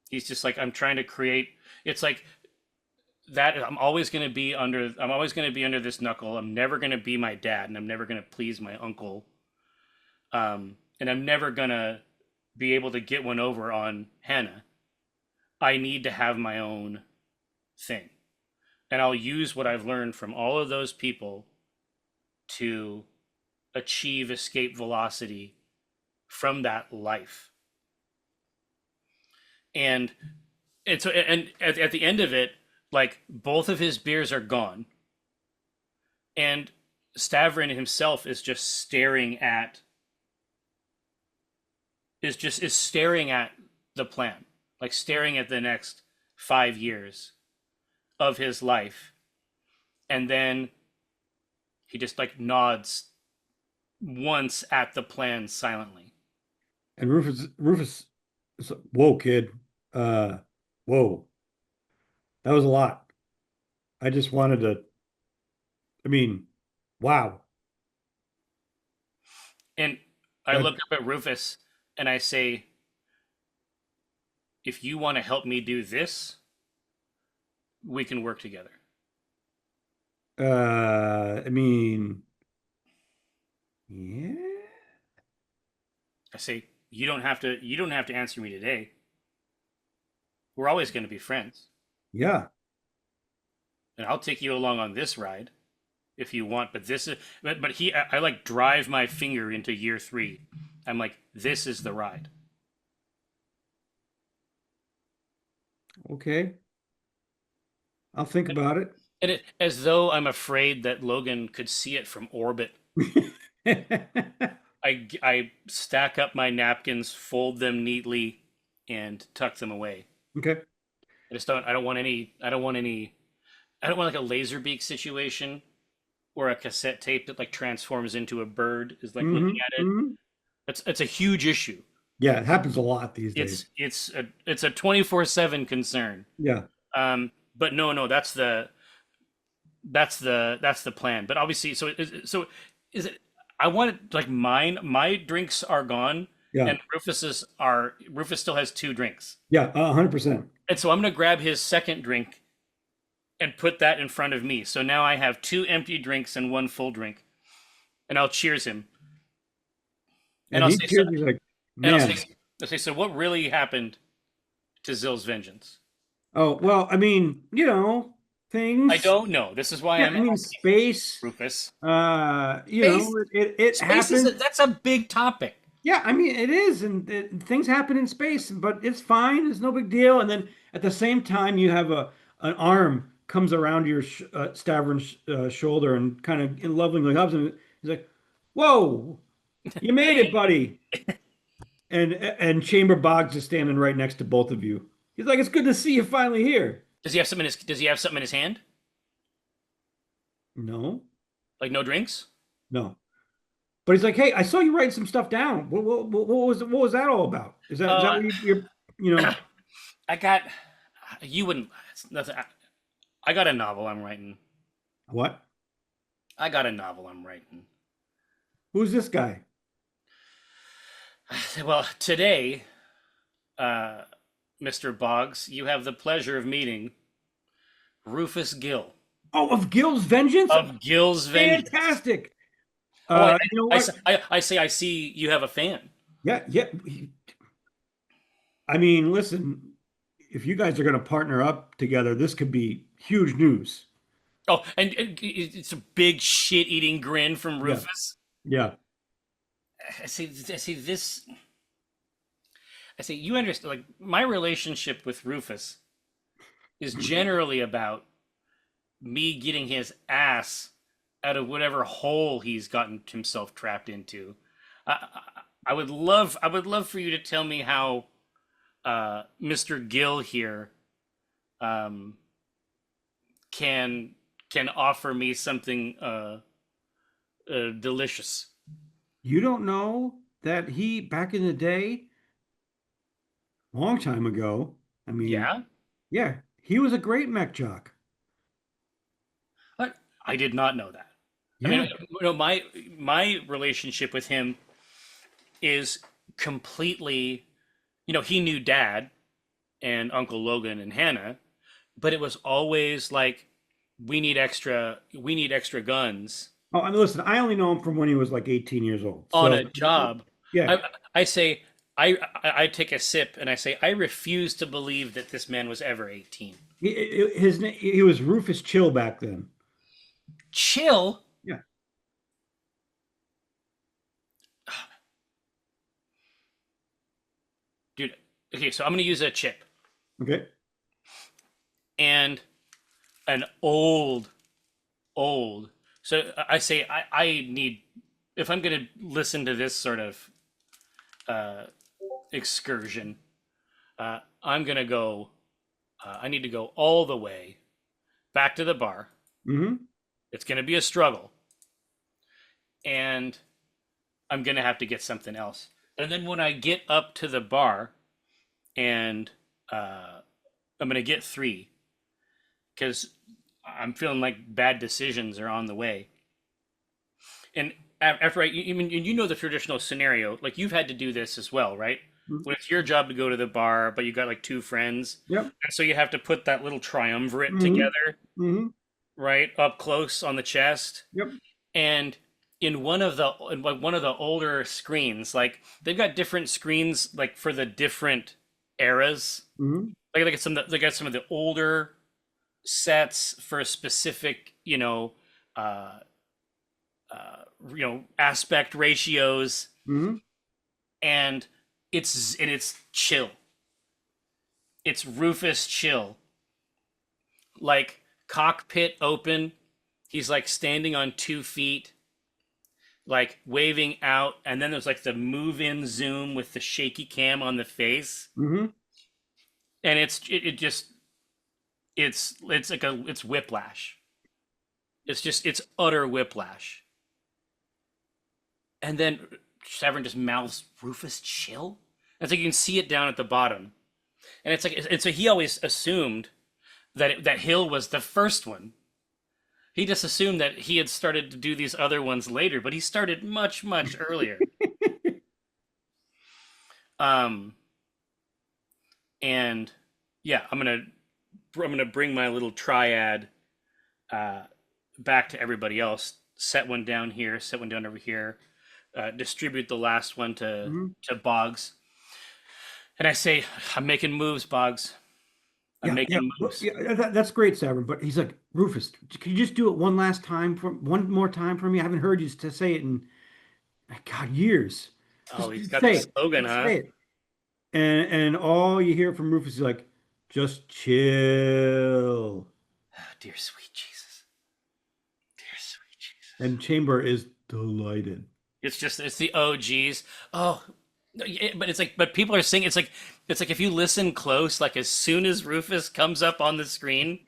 He's just like, I'm trying to create, it's like that, I'm always going to be under this knuckle. I'm never going to be my dad, and I'm never going to please my uncle. And I'm never going to be able to get one over on Hannah. I need to have my own thing. And I'll use what I've learned from all of those people to achieve escape velocity from that life. And so, and at the end of it, like, both of his beers are gone, and Stavron himself is just staring at is staring at the plan, like staring at the next 5 years of his life. And then he just like nods once at the plan silently. And Rufus is like, whoa, kid. Uh, whoa. That was a lot. I just wanted to, I mean, wow. And I That, look up at Rufus and I say, if you want to help me do this, we can work together. I mean, yeah. I say, you don't have to answer me today. We're always going to be friends, Yeah. and I'll take you along on this ride if you want. But this is, but I like drive my finger into year 3. I'm like, this is the ride. Okay. I'll think about it. And it, as though I'm afraid that Logan could see it from orbit. I stack up my napkins, fold them neatly, and tuck them away. Okay. I don't want any. I don't want like a laser beak situation or a cassette tape that like transforms into a bird is like looking at it. Hmm. It's a huge issue. Yeah, it happens a lot these days. It's a 24/7 concern. Yeah. But no, that's the plan. But obviously, so is it? I want it like mine. My drinks are gone, Yeah. and Rufus still has 2 drinks, Yeah. 100%. and so I'm gonna grab his second drink and put that in front of me. So now I have 2 empty drinks and 1 full drink, and I'll cheers him, and And I'll he say, cheers, he's like, and man. I'll say, so what really happened to Zill's vengeance? Oh, well, I mean, I things. don't know. This is why Yeah, I'm I mean, asking, space. Rufus. You know, Space, it space is happens. that's a big topic. Yeah, I mean, it is, and things happen in space, but it's fine. It's no big deal. And then at the same time, you have an arm comes around your Stavron's shoulder and kind of lovingly hugs him. He's like, "Whoa, you made it, buddy!" And Chamber Boggs is standing right next to both of you. He's like, "It's good to see you finally here." Does he have something in his hand? No, Like no drinks? no. But he's like, "Hey, I saw you writing some stuff down. What was that all about? Is that Uh, what you know?" I got you wouldn't. It's nothing. I got a novel I'm writing. What? I got a novel I'm writing. Who's this guy? Well, today, uh, Mr. Boggs, you have the pleasure of meeting Rufus Gill Oh, of Gil's Vengeance? of Gill's Vengeance. Fantastic. Oh, You know what? I see you have a fan. Yeah, yeah. I mean, listen, if you guys are going to partner up together, this could be huge news. Oh, and it's a big shit-eating grin from Yeah, Rufus. yeah. I see this. I say you understand. Like my relationship with Rufus is generally about me getting his ass out of whatever hole he's gotten himself trapped into. I would love for you to tell me how Mr. Gill here um, can offer me something delicious. You don't know that he, back in the day, long time ago, I mean, Yeah, yeah, he was a great mech jock. I did not know that. I Yeah. mean, my relationship with him is completely, he knew Dad and Uncle Logan and Hannah, but it was always like we need extra guns Oh, I mean, listen, I only know him from when he was like 18 years old. on So, a job. yeah, I say I take a sip and I say I refuse to believe that this man was ever 18. he was Rufus Chill back then. Chill. Yeah. Dude. Okay, so I'm gonna use a chip Okay. and an old. So I say I need if I'm gonna listen to this sort of uh, excursion, I'm gonna go. I need to go all the way back to the bar. Mm-hmm. It's gonna be a struggle, and I'm gonna have to get something else. And then when I get up to the bar, and I'm gonna get 3 because I'm feeling like bad decisions are on the way. And after you know the traditional scenario, like you've had to do this as well, right? Mm-hmm. When it's your job to go to the bar, but you got like 2 friends, Yep. and so you have to put that little triumvirate Mm-hmm. together, Mm-hmm. right, up close on the chest. Yep. And in one of the older screens, like they've got different screens like for the different eras. Hmm. Like they got some of the older sets for a specific, uh, aspect ratios, Hmm. and it's chill. It's Rufus chill, like cockpit open. He's like standing on 2 feet, like waving out, and then there's like the move in zoom with the shaky cam on the face, Hmm. and it just it's whiplash. It's utter whiplash. And then Severn just mouths Rufus chill. And so you can see it down at the bottom, and it's like, and so he always assumed that Hill was the first one. He just assumed that he had started to do these other ones later, but he started much earlier. Um, and yeah, I'm gonna bring my little triad uh, back to everybody else. Set one down here, set one down over here. Distribute the last one Hmm. to Boggs, and I say, "I'm making moves, Boggs. I'm Yeah, yeah, making but, moves." yeah. That's great, Savin. But he's like, Rufus, can you just do it one more time for me? I haven't heard you to say it in God years. Oh, he's Just got the say it. slogan, Just huh? say it. And all you hear from Rufus is like, just chill. Oh, dear sweet Jesus, dear sweet Jesus. And Chamber is delighted. It's the OGs. Oh, but it's like, but people are saying it's like if you listen close, like as soon as Rufus comes up on the screen,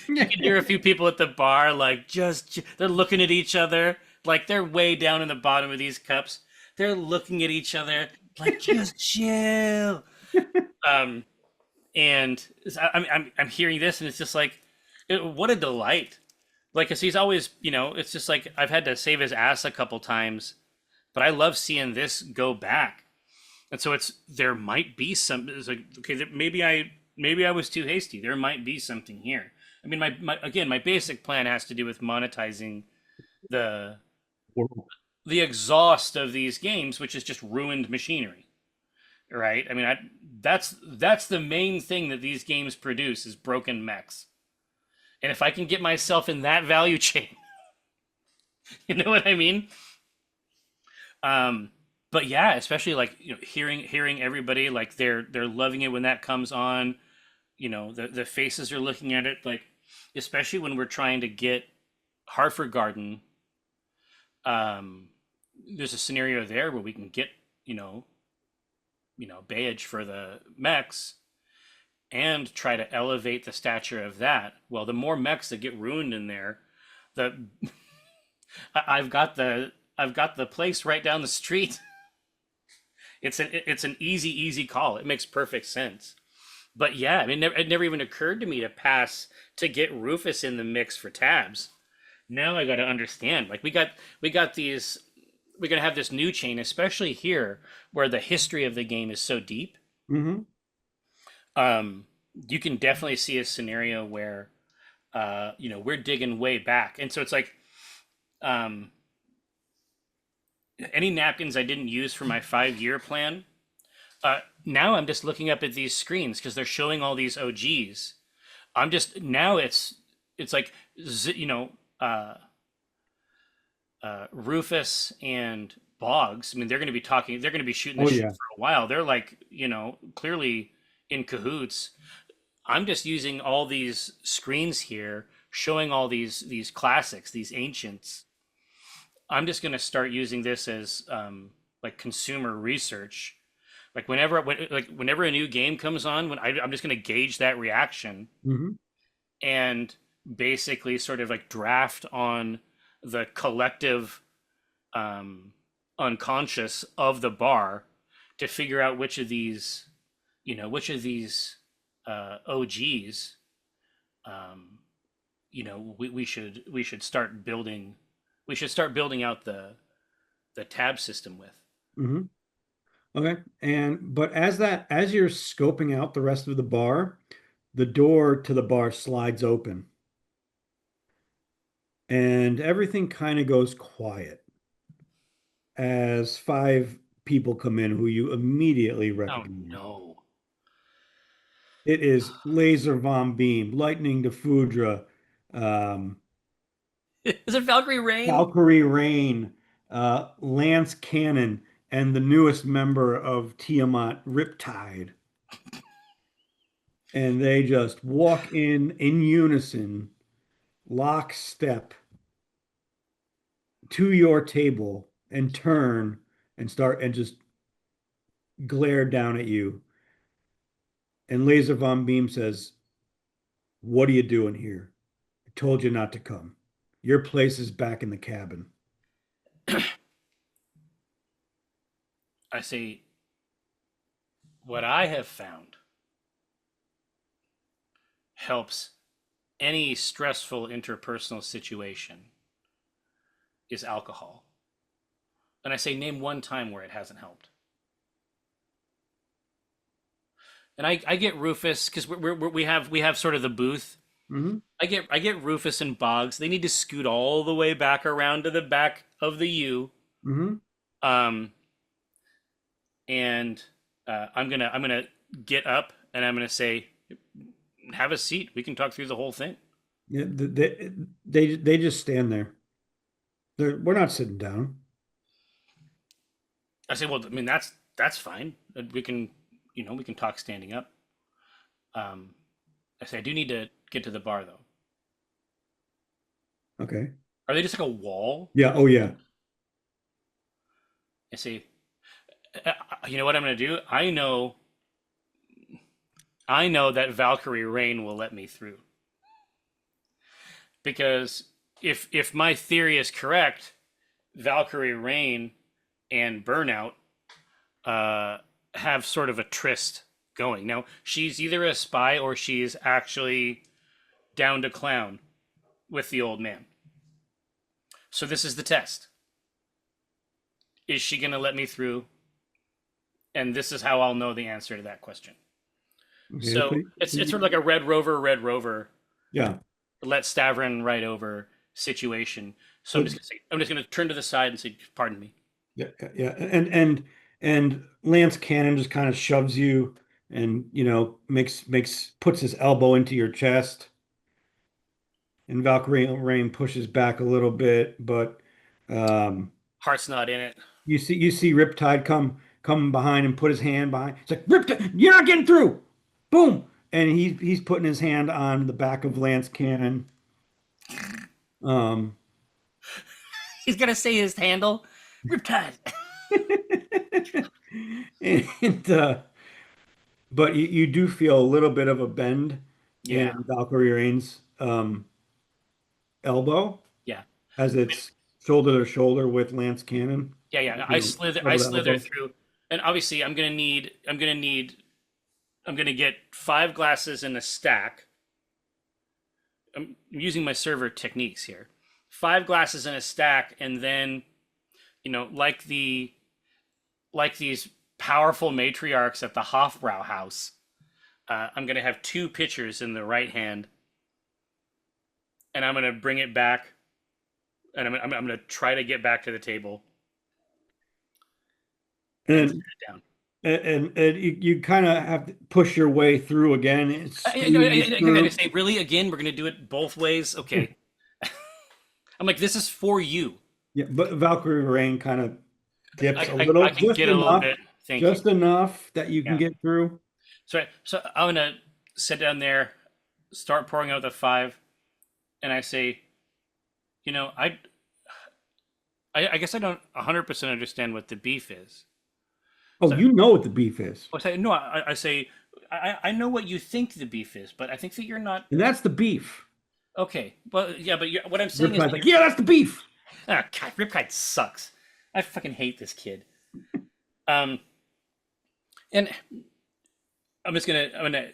you can hear a few people at the bar like they're looking at each other, like they're way down in the bottom of these cups. They're looking at each other like just chill. Um, and I'm hearing this, and it's just like, what a delight. Like, 'cause he's always, it's just like I've had to save his ass a couple times, but I love seeing this go back. And so there might be some. It's like, okay, maybe I was too hasty. There might be something here. I mean, my basic plan has to do with monetizing the the exhaust of these games, which is just ruined machinery, right? I mean, that's the main thing that these games produce is broken mechs. And if I can get myself in that value chain, you know what I mean? Um, but yeah, especially like, hearing everybody like they're loving it when that comes on. The faces are looking at it like, especially when we're trying to get Hartford Garden. Um, there's a scenario there where we can get, Bayage for the mechs and try to elevate the stature of that. Well, the more mechs that get ruined in there, the I've got the place right down the street. It's an easy call. It makes perfect sense. But yeah, I mean, it never even occurred to me to get Rufus in the mix for tabs. Now I got to understand. Like we got these. We're gonna have this new chain, especially here where the history of the game is so deep. Hmm. You can definitely see a scenario where, we're digging way back, and so it's like, um, any napkins I didn't use for my 5 year plan. Now I'm just looking up at these screens because they're showing all these OGs. I'm just now it's like, uh, Rufus and Boggs. I mean, they're going to be talking. They're going to be shooting Oh this shit yeah. for a while. They're like, clearly in cahoots. I'm just using all these screens here, showing all these classics, these ancients. I'm just going to start using this as, like consumer research. Like whenever a new game comes on, I'm just going to gauge that reaction Hmm. and basically sort of like draft on the collective, um, unconscious of the bar to figure out which of these OGs, um, we should start building out the tab system with. Hmm. Okay. But as you're scoping out the rest of the bar, the door to the bar slides open and everything kind of goes quiet as five people come in who you immediately Oh recognize. no. It is laser vom beam, lightning to Foudre, um, Is it Valkyrie Rain? Valkyrie Rain, Lance Cannon, and the newest member of Tiamat, Riptide. And they just walk in unison, lockstep to your table and turn and start and just glare down at you. And Laser Von Beam says, "What are you doing here? I told you not to come. Your place is back in the cabin." I say, what I have found helps any stressful interpersonal situation is alcohol. And I say, name one time where it hasn't helped. And I get Rufus because we have sort of the booth. Hmm. I get Rufus and Boggs. They need to scoot all the way back around to the back of the U. Hmm. Um, and I'm gonna get up and I'm gonna say, have a seat. We can talk through the whole thing. Yeah, they just stand there. We're not sitting down. I say, well, I mean that's fine. We can we can talk standing up. Um, I say I do need to get to the bar though. Okay. Are they just like a wall? Yeah. Oh, yeah. I say, you know what I'm gonna do? I know that Valkyrie Rain will let me through because if my theory is correct, Valkyrie Rain and Burnout have sort of a tryst going. Now, she's either a spy or she's actually down to clown with the old man. So this is the test. Is she going to let me through? And this is how I'll know the answer to that question. Okay. So it's sort of like a Red Rover, Yeah. let Stavron right over situation. So I'm just gonna turn to the side and say, pardon me. Yeah, yeah, and Lance Cannon just kind of shoves you, and makes puts his elbow into your chest, and Valkyrie Rain pushes back a little bit, but um, Heart's not in it. you see Riptide come behind and put his hand behind. It's like, Riptide, you're not getting through. Boom, and he's putting his hand on the back of Lance Cannon. Um, He's gonna say his handle. Riptide. and but you do feel a little bit of a bend in Yeah. Valkyrie Rain's elbow Yeah. as it's shoulder to shoulder with Lance Cannon. Yeah. I You know, slither I elbow to slither elbow. through. And obviously I'm gonna get 5 glasses in a stack. I'm using my server techniques here. 5 glasses in a stack, and then, like these powerful matriarchs at the Hofbrau house, I'm gonna have 2 pitchers in the right hand, and I'm gonna bring it back, and I'm gonna try to get back to the table and set And it down. and you kind of have to push your way through again. It squeeze I through. gotta say, really, again, we're gonna do it both ways. Okay. I'm like, this is for you. Yeah, but Valkyrie Rain kind of dips a I little, can get a little bit. Thank you. just enough that you can Yeah. get through. So I'm gonna sit down there, start pouring out the 5, and I say, you know, I guess I don't 100% understand what the beef is. Oh, So you know what the beef is, I say no. I say I know what you think the beef is, but I think that you're not and that's the beef. okay. Well, yeah, but what I'm saying is, Riptide's like, yeah, that's the beef. God, Ripkite sucks. I fucking hate this kid. Um, and I'm gonna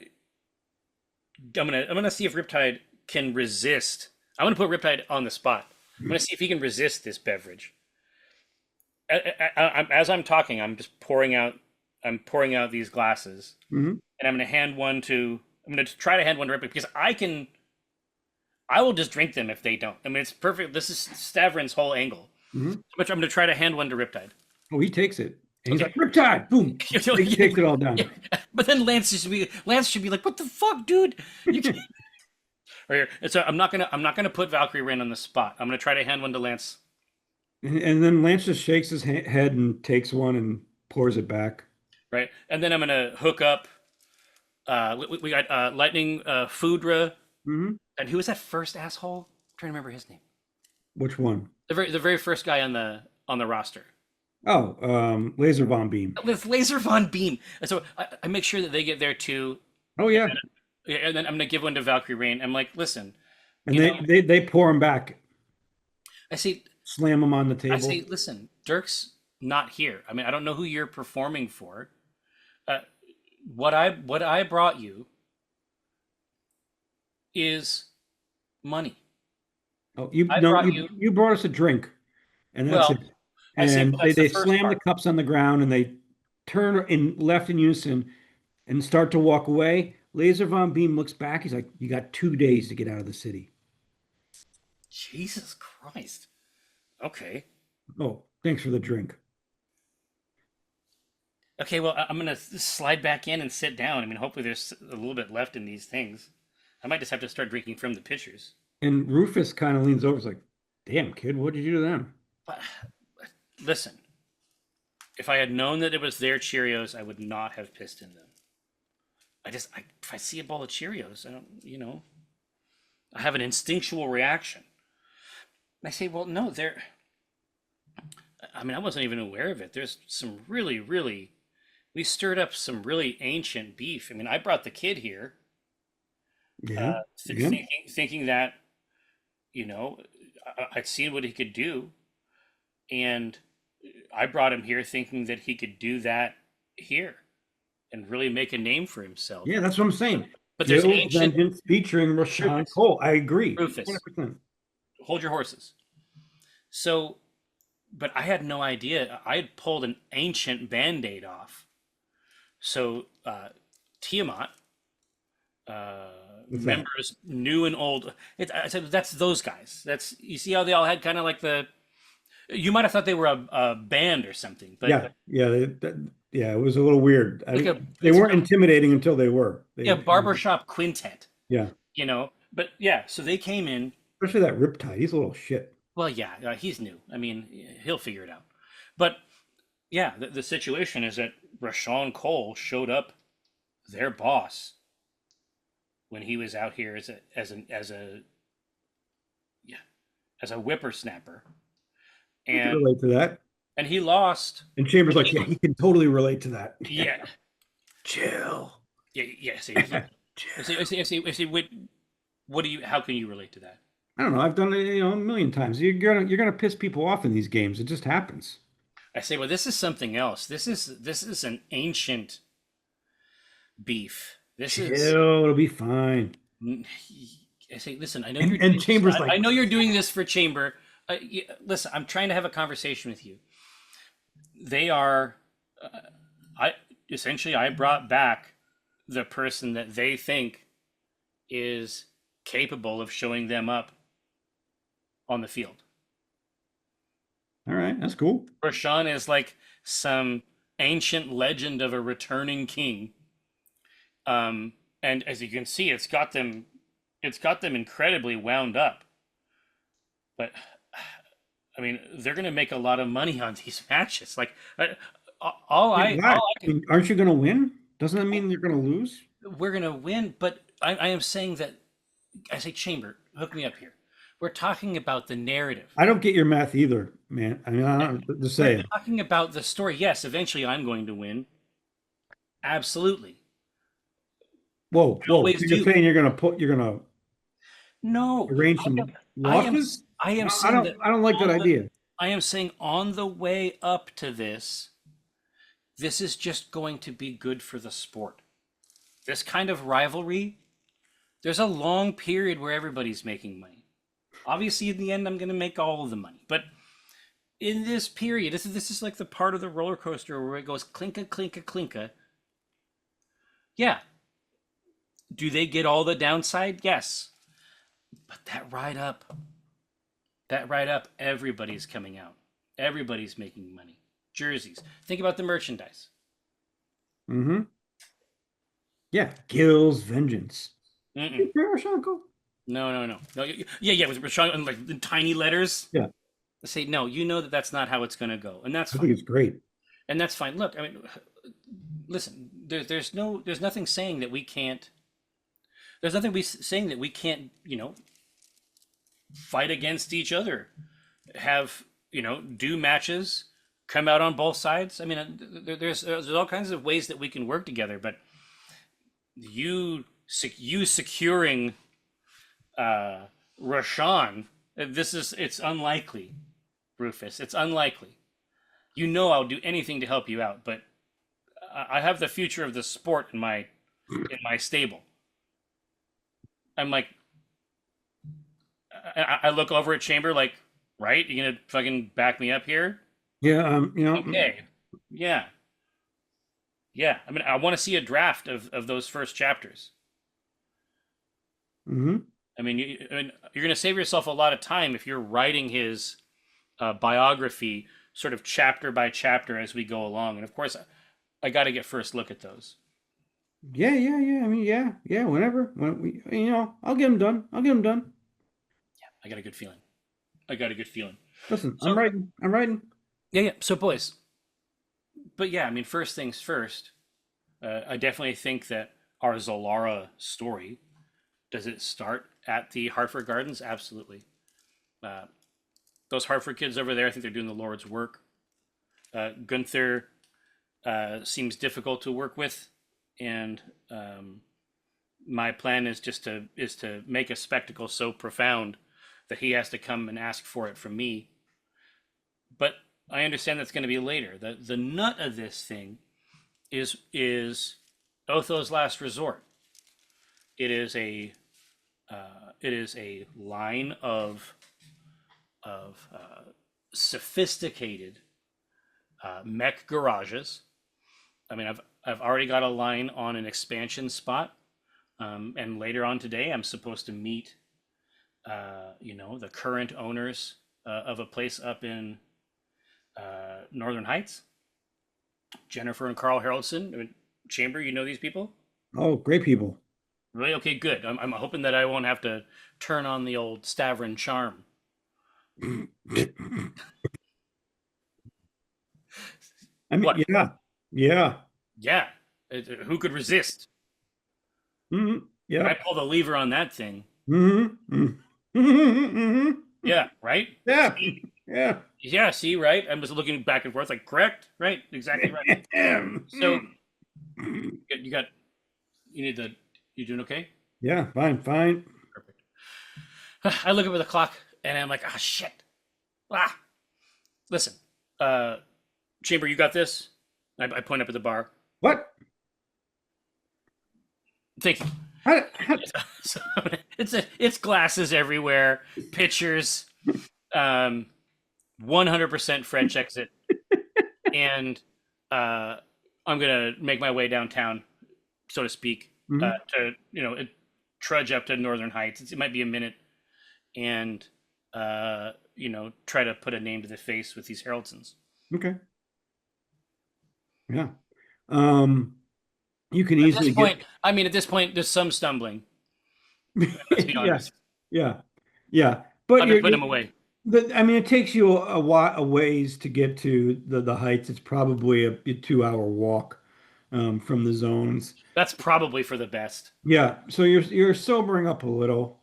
see if Riptide can resist. I'm gonna put Riptide on the spot. I'm gonna see if he can resist this beverage. As I'm talking, I'm just pouring out. I'm pouring out these glasses, Hmm. and I'm gonna hand one to. I'm gonna try to hand one to Riptide because I can. I will just drink them if they don't. I mean, it's perfect. This is Stavron's whole angle. Hmm. I'm gonna try to hand one to Riptide. Oh, he takes it. And he's Okay. like, Riptide, boom. You know, He takes it all down. yeah. But then Lance should be like, what the fuck, dude? You can't. Right here. So I'm not gonna put Valkyrie Rain on the spot. I'm gonna try to hand one to Lance. And then Lance just shakes his head and takes one and pours it back. Right, and then I'm gonna hook up. We got Lightning Foudra, Hmm. and who was that first asshole? I'm trying to remember his name. Which one? The very first guy on the roster. Oh, Laser Bomb Beam. With Laser Von Beam. And so I make sure that they get there too. Oh, yeah. Yeah, and then I'm gonna give one to Valkyrie Rain. I'm like, listen, And you they, know, they pour him back, I say, slam him on the table. listen, Dirk's not here. I mean, I don't know who you're performing for. What I brought you is money. Oh, I brought you brought us a drink, and that's Well, it. I say And that's the they first slam the part. cups on the ground and they turn in left in unison and start to walk away. Laser Von Beam looks back. He's like, "You got 2 days to get out of the city." Jesus Christ. Okay. Oh, thanks for the drink. Okay, well, I'm gonna slide back in and sit down. I mean, hopefully there's a little bit left in these things. I might just have to start drinking from the pitchers. And Rufus kind of leans over. He's like, "Damn, kid, what did you do to them?" But listen, if I had known that it was their Cheerios, I would not have pissed in them. If I see a bowl of Cheerios, I have an instinctual reaction. And I say, well, no, I wasn't even aware of it. There's some really, really, we stirred up some really ancient beef. I mean, I brought the kid here, Yeah. thinking that, I'd seen what he could do. And I brought him here thinking that he could do that here and really make a name for himself. Yeah, that's what I'm saying. But there's Jill ancient Vengeance featuring Rashawn Rufus. Cole. I agree. Rufus. 100%. Hold your horses. So, but I had no idea. I had pulled an ancient band-aid off. So, Tiamat, What's that? members new and old. I said, that's those guys. You see how they all had kind of like you might have thought they were a band or something, but Yeah, it was a little weird. They weren't intimidating until they were. barbershop quintet, Yeah, but yeah, so they came in. especially that Riptide. He's a little shit. Well, yeah, he's new. I mean, he'll figure it out. But yeah, the situation is that Rashawn Cole showed up, their boss, when he was out here as a whippersnapper, I can and relate to that. he lost. And Chambers like, yeah, he can totally relate to that. Yeah, Chill. yeah. See, what do you? How can you relate to that? I don't know. I've done it, a million times. You're gonna piss people off in these games. It just happens. I say, well, this is something else. This is an ancient beef. Chill. It'll be fine. I say, listen, I know And Chambers I know you're doing this for Chamber. Listen, I'm trying to have a conversation with you. They are, I brought back the person that they think is capable of showing them up on the field. All right, that's cool. Rashawn is like some ancient legend of a returning king. And as you can see, it's got them incredibly wound up. But I mean, they're going to make a lot of money on these matches. Like, Aren't you going to win? Doesn't that mean you're going to lose? We're going to win, but I am saying that. I say, Chamber, hook me up here. We're talking about the narrative. I don't get your math either, man. I mean, I'm just saying. We're talking about the story. Yes, eventually I'm going to win. Absolutely. Whoa. Always You're do. saying you're gonna No. arrange some losses? I am saying I don't like that idea. I am saying on the way up to this is just going to be good for the sport. This kind of rivalry, there's a long period where everybody's making money. Obviously, in the end, I'm going to make all of the money. But in this period, this is like the part of the roller coaster where it goes clinka, clinka, clinka. Yeah. Do they get all the downside? Yes. But that ride up, everybody's coming out. Everybody's making money. jerseys. Think about the merchandise. Mm-hmm. Yeah. Gil's Vengeance. Mm-mm. Rashanko? No. Yeah. With Rashawn and like in tiny letters. Yeah. Say no. You know that that's not how it's going to go, and that's I think fine. it's great. And that's fine. Look, I mean, listen. There's nothing saying that we can't. There's nothing saying that we can't. Fight against each other. Have do matches. Come out on both sides. I mean, there's all kinds of ways that we can work together. But you securing Rashawn, it's unlikely, Rufus. It's unlikely. I'll do anything to help you out, but I have the future of the sport in my stable. I'm like, I look over at Chamber like, right? You gonna fucking back me up here? Yeah. Okay. Yeah. Yeah. I mean, I want to see a draft of those first chapters. Mm-hmm. I mean, you're going to save yourself a lot of time if you're writing his biography sort of chapter by chapter as we go along. And of course, I got to get first look at those. Yeah. I mean, yeah. Whenever, I'll get them done. I got a good feeling. I got a good feeling. Listen, So, I'm writing. yeah. So, boys. But yeah, I mean, first things first. I definitely think that our Zolara story, does it start at the Hartford Gardens? Absolutely. Those Hartford kids over there, I think they're doing the Lord's work. Gunther seems difficult to work with, and my plan is to make a spectacle so profound that he has to come and ask for it from me. But I understand that's going to be later. The nut of this thing is Otho's last resort. It is a line of sophisticated mech garages. I mean, I've already got a line on an expansion spot, and later on today, I'm supposed to meet, the current owners of a place up in Northern Heights. Jennifer and Carl Haraldson. I mean, Chamber, you know these people? Oh, great people. Really? Okay, good. I'm hoping that I won't have to turn on the old Stavron charm. I mean, What? yeah. Yeah. Who could resist? Mm-hmm. When I Yeah. pull the lever on that thing. Mm-hmm. Mm-hmm. Yeah, right? Yeah. See? Yeah. Yeah, see, right? I'm just looking back and forth like, correct? Right? Exactly right. So, you got, you doing okay? Yeah, fine. Perfect. I look up at the clock and I'm like, ah, shit. Ah. Listen, Chamber, you got this? I point up at the bar. What? Thank you. How, So, it's glasses everywhere, pictures, 100% French exit, and I'm gonna make my way downtown, so to speak, Mhm. to trudge up to Northern Heights. It might be a minute, and try to put a name to the face with these Haraldsons. Okay. Yeah. You can At easily this point, at this point, there's some stumbling. Let's be yeah, honest. yeah. But I've been putting them away. I mean, it takes you a ways to get to the heights. It's probably a 2 hour walk from the zones. That's probably for the best. Yeah, so you're sobering up a little.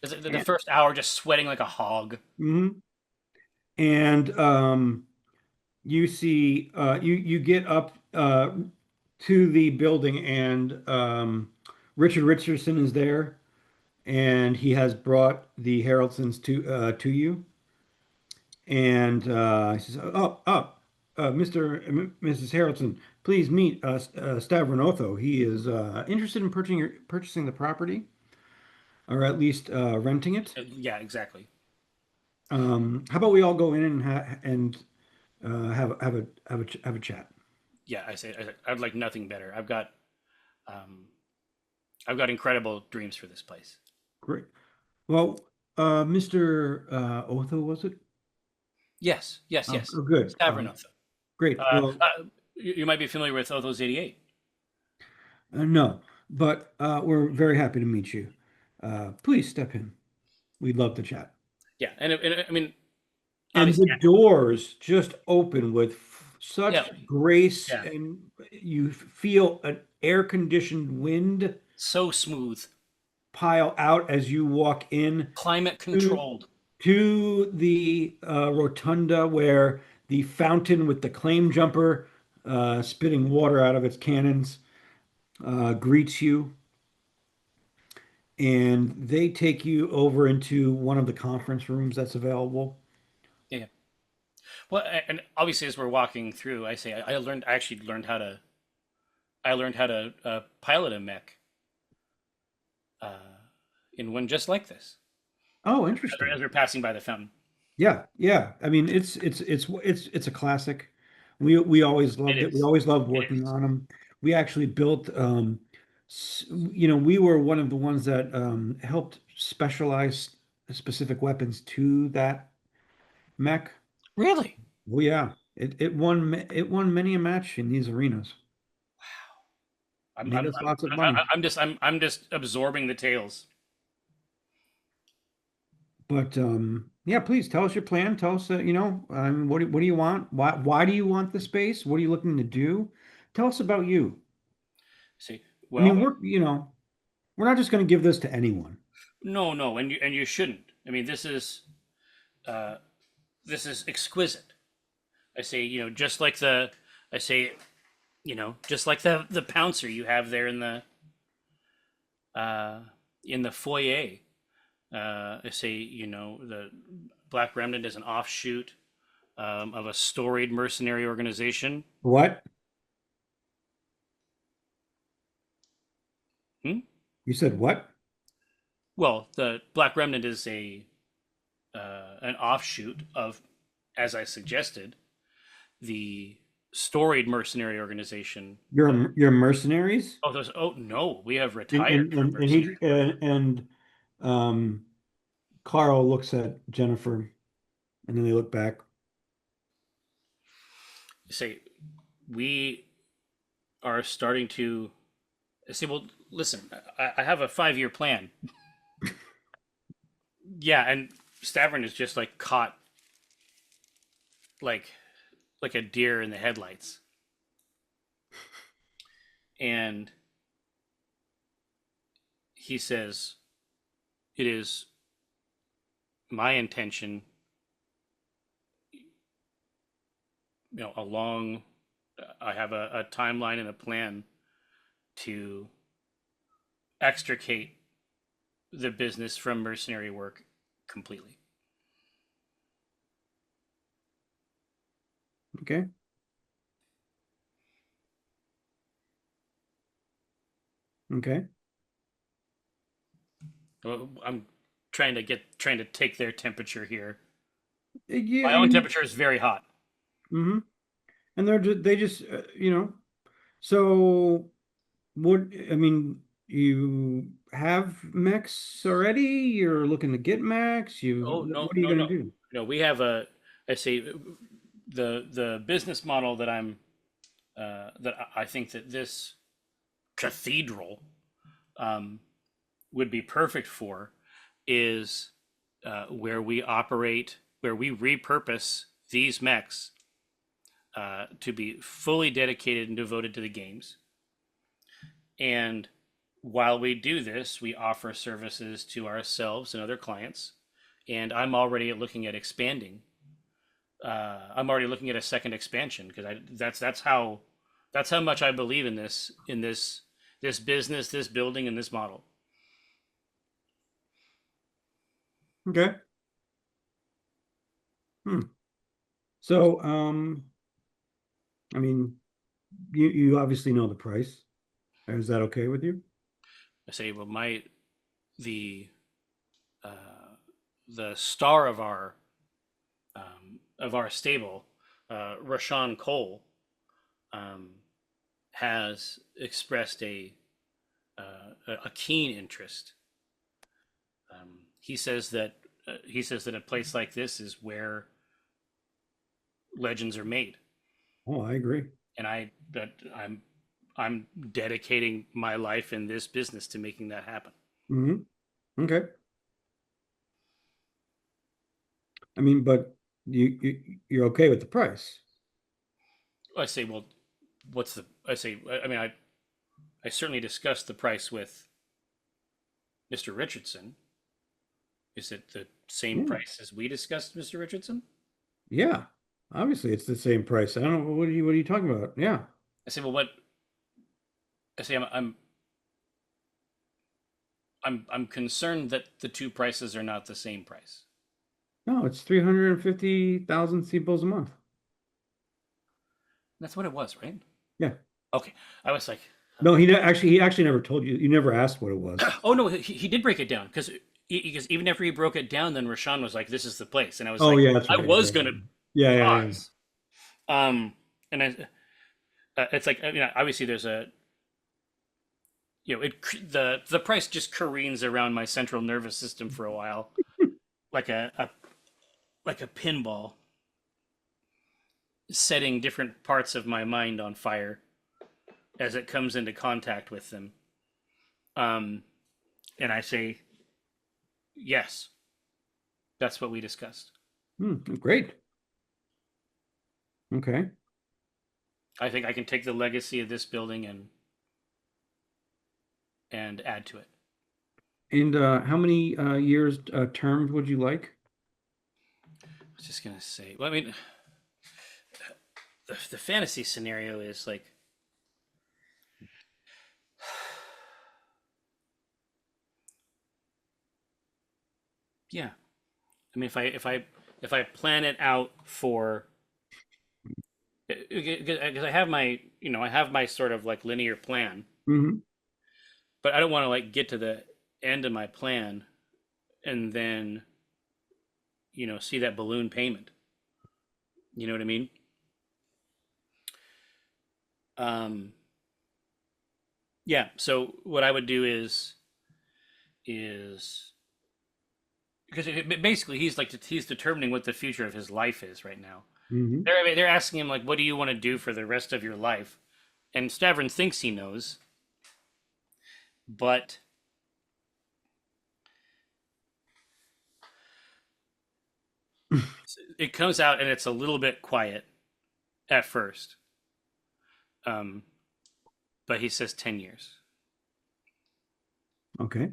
Is it the first hour just sweating like a hog? Mhm. And you see you get up to the building, and Richard Richardson is there, and he has brought the Haraldsons to you. And he says, Mr. and Mrs. Haraldson, please meet Stavron Otho. He is interested in purchasing the property, or at least renting it. Yeah, exactly. How about we all go in and have a chat? Yeah, I'd like nothing better. Um, I've got incredible dreams for this place. Great. Well, Mr. Otho, was it? Yes, yes, Oh, yes. oh, good. Stavronotho. Great. Well, You might be familiar with Othos 88. no, but we're very happy to meet you. Please step in. We'd love to chat. Yeah, and I mean, And obviously, the doors just open with yeah, such grace, yeah, and you feel an air-conditioned wind so smooth, pile out as you walk in climate to, controlled. to the rotunda where the fountain with the claim jumper spitting water out of its cannons greets you. And they take you over into one of the conference rooms that's available. Yeah. Well, and obviously, as we're walking through, I say I actually learned how to pilot a mech uh, in one just like this Oh, as interesting. we're passing by the fountain. Yeah, yeah. I mean, it's a classic. We always It loved it. We is. always loved It working is. on them. We actually built, we were one of the ones that helped specialize specific weapons to that mech. Really? Oh yeah, it won many a match in these arenas. I'm Made I'm us I'm lots of money. I'm just absorbing the tales. But yeah, please tell us your plan. Tell us, what do you want? Why do you want the space? What are you looking to do? Tell us about you. See, I well, mean, we're not just going to give this to anyone. no, no, and you shouldn't. I mean, uh, this is exquisite. I say, just like I say, just like the pouncer you have there uh, in the foyer. I say, the Black Remnant is an offshoot of a storied mercenary organization. What? Hmm? You said what? Well, the Black Remnant is an offshoot of, as I suggested, the storied mercenary organization. You're mercenaries? Oh, those. Oh no, we have And retired and from and, and mercenary he work. and um Carl looks at Jennifer and then they look back. Say, we are starting to say. Well, listen, I have a 5-year plan. Yeah, and Stavern is just like caught like like a deer in the headlights, and he says, "It is my intention, along. I have a timeline and a plan to extricate the business from mercenary work completely." Okay. Okay. Well, I'm trying to take their temperature here. Yeah, My I own mean, temperature is very hot. hmm and they just so what I mean, you have mechs already? You're looking to get mechs? Oh no, What are you no, gonna no, do? no. We have I say, the business model that I think that this cathedral um, would be perfect for is where we repurpose these mechs to be fully dedicated and devoted to the games. And while we do this, we offer services to ourselves and other clients. And I'm already looking at expanding. I'm already looking at a second expansion because that's how much I believe in this business, this building, and this model. Okay. Hmm. So, I mean, you obviously know the price. Is that okay with you? I say, well, the uh, the star of our stable, Rashawn Cole, um, has expressed a keen interest. He says that a place like this is where legends are made. Oh, I agree. And I'm dedicating my life in this business to making that happen. Hmm. Okay. I mean, but you're okay with the price. I say, well, what's the? I say, I mean, I certainly discussed the price with Mr. Richardson. Is it the same Yeah. price as we discussed, Mr. Richardson? Yeah. Obviously, it's the same price. I don't know what are you talking about? Yeah. I say, well, what? I say, I'm concerned that the two prices are not the same price. No, it's 350,000 sepals a month. That's what it was, right? Yeah. Okay. I was like, No, he actually never told you. You never asked what it was. oh no, he did break it down because even after he broke it down, then Rashawn was like, "This is the place," and I was Oh like, yeah, that's I right. was gonna Yeah, yeah, yeah. pause. And it's like, I mean, obviously there's a, the price just careens around my central nervous system for a while, like a pinball, setting different parts of my mind on fire as it comes into contact with them. Um, and I say, yes, that's what we discussed. Great. Okay. I think I can take the legacy of this building and add to it. And how many years terms would you like? I was just gonna say, well, I mean, the fantasy scenario is like, yeah. I mean, if I plan it out for, because I have my sort of like linear plan, Hmm. but I don't want to like get to the end of my plan and then see that balloon payment. You know what I mean? Um, yeah. So what I would do is because basically he's determining what the future of his life is right now. Hmm. They're asking him like, what do you want to do for the rest of your life? And Stavron thinks he knows, but it comes out and it's a little bit quiet at first. Um, but he says 10 years. Okay.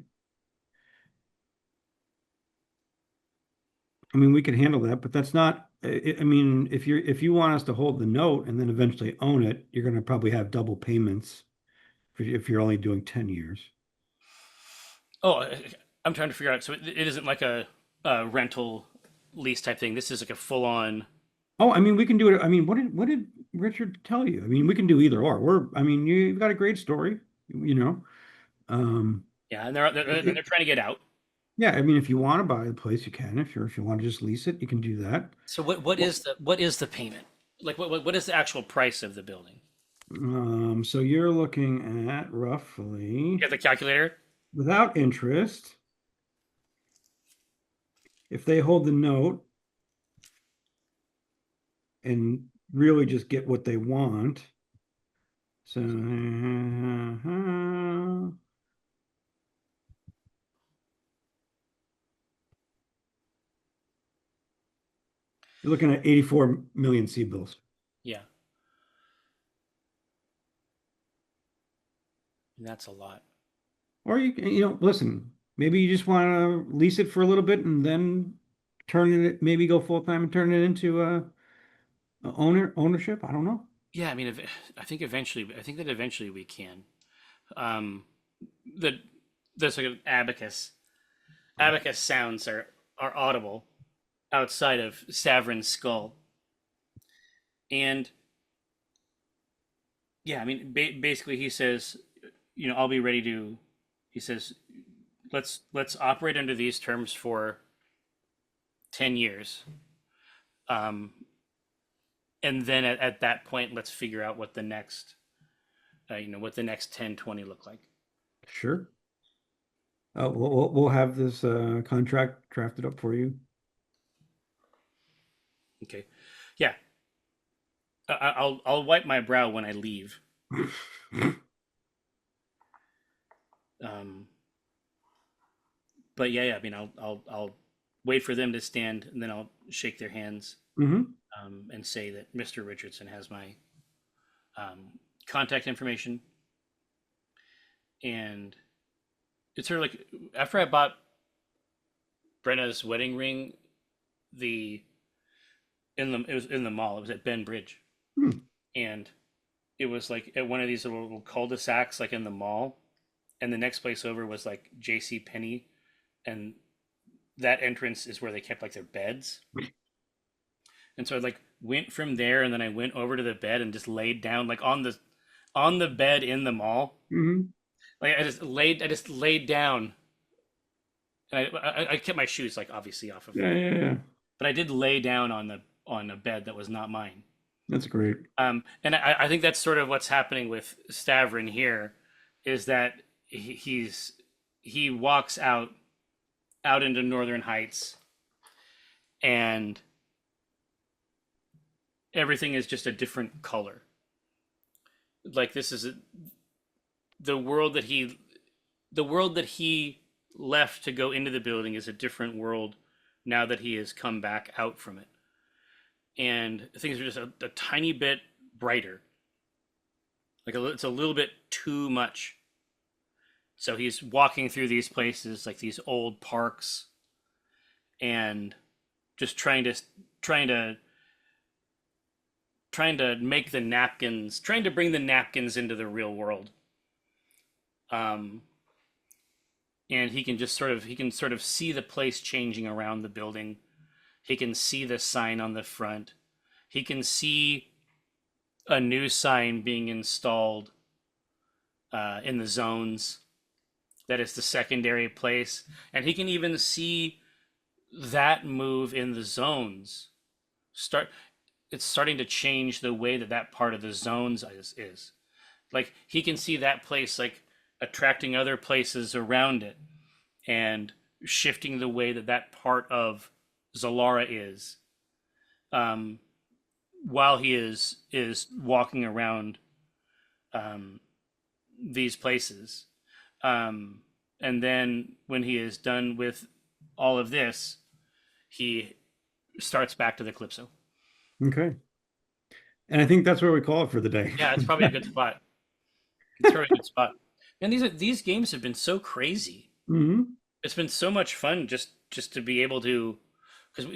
I mean, we can handle that, but that's not. I mean, if you want us to hold the note and then eventually own it, you're going to probably have double payments if you're only doing 10 years. Oh, I'm trying to figure out. So it isn't like a rental lease type thing. This is like a full on. Oh, I mean, we can do it. I mean, what did Richard tell you? I mean, we can do either or. I mean, you've got a great story, you know. Um, Yeah, and they're trying to get out. yeah, I mean, if you want to buy the place, you can. If you want to just lease it, you can do that. So what is the payment? Like what is the actual price of the building? So you're looking at You roughly got the calculator? without interest, if they hold the note and really just get what they want. So you're looking at 84 million C bills. Yeah, and that's a lot. Or listen, maybe you just want to lease it for a little bit and then maybe go full time and turn it into ownership. I don't know. Yeah, I mean, I think that eventually we can. Um, the there's like an abacus. Abacus sounds are audible outside of Savrin's skull, and yeah, I mean, basically he says, I'll be ready to. He says, let's operate under these terms for 10 years, um, and then at that point, let's figure out what the next, what the next 10, 20 look like. Sure. We'll have this contract drafted up for you. Okay, yeah. I'll wipe my brow when I leave. Um, but yeah, I mean, I'll wait for them to stand, and then I'll shake their hands, Hmm. and say that Mr. Richardson has my contact information, and it's sort of like after I bought Brenna's wedding ring, the it was in the mall. It was at Ben Bridge, and it was like at one of these little cul-de-sacs, like in the mall, and the next place over was like J.C. Penney, and that entrance is where they kept like their beds. And so I like went from there, and then I went over to the bed and just laid down like on the bed in the mall. Hmm. Like I just laid down, and I kept my shoes like obviously off of Yeah, me, yeah, yeah. but I did lay down on a bed that was not mine. That's great. And I think that's sort of what's happening with Stavron here, is that he walks out into Northern Heights, and everything is just a different color. Like this is the world that he left to go into the building is a different world now that he has come back out from it, and things are just a tiny bit brighter. Like it's a little bit too much. So he's walking through these places, like these old parks, and just trying to make the napkins, trying to bring the napkins into the real world. Um, and he can sort of see the place changing around the building. He can see the sign on the front. He can see a new sign being installed in the zones. That is the secondary place, and he can even see that move in the zones start. It's starting to change the way that part of the zones is. Like he can see that place like attracting other places around it, and shifting the way that part of Zalara is, um, while he is walking around these places. And then when he is done with all of this, he starts back to the Calypso. Okay. And I think that's where we call it for the day. Yeah, it's probably a good spot. It's probably a good spot. And these games have been so crazy. Hmm. It's been so much fun just to be able to, because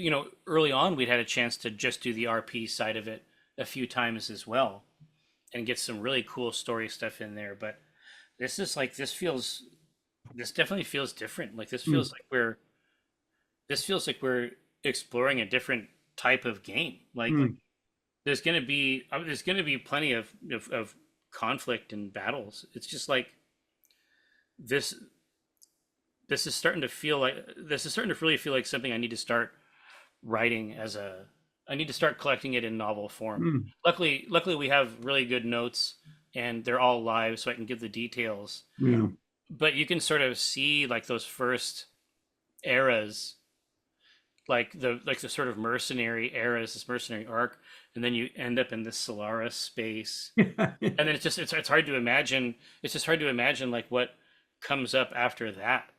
early on we'd had a chance to just do the RP side of it a few times as well, and get some really cool story stuff in there. But this definitely feels different. Like this feels like we're exploring a different type of game. Like there's gonna be plenty of conflict and battles. It's just like this this is starting to really feel like something I need to start writing I need to start collecting it in novel form. Mm. Luckily we have really good notes, and they're all live, so I can give the details. Yeah. But you can sort of see like those first eras, like the sort of mercenary eras, this mercenary arc, and then you end up in this Solaris space, and then it's hard to imagine. It's just hard to imagine like what comes up after that.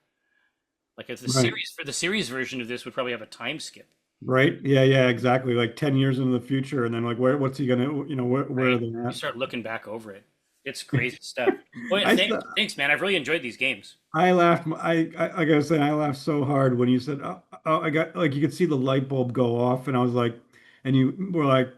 Like if Right. the series version of this would probably have a time skip, Right. Yeah, yeah, exactly. Like 10 years into the future, and then like what's he gonna, where right? are they You at? start looking back over it. It's crazy stuff. Oh yeah, I st- thanks, man. I've really enjoyed these games. I laughed. Like I was saying, I laughed so hard when you said, I got like you could see the light bulb go off, and I was like, and you were like,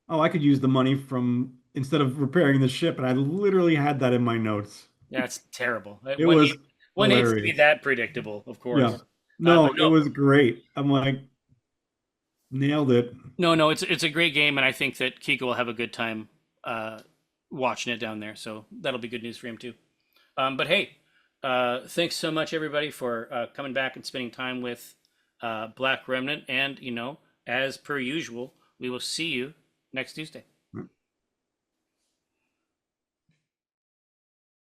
"Oh, I could use the money from instead of repairing the ship," and I literally had that in my notes. That's terrible. It was One hates to be hilarious. that predictable, of Yeah. course. But No, it no, was great. I'm like, nailed it. no, it's a great game, and I think that Kiko will have a good time uh, watching it down there. So that'll be good news for him too. But hey, thanks so much everybody for coming back and spending time with Black Remnant, and as per usual, we will see you next Tuesday.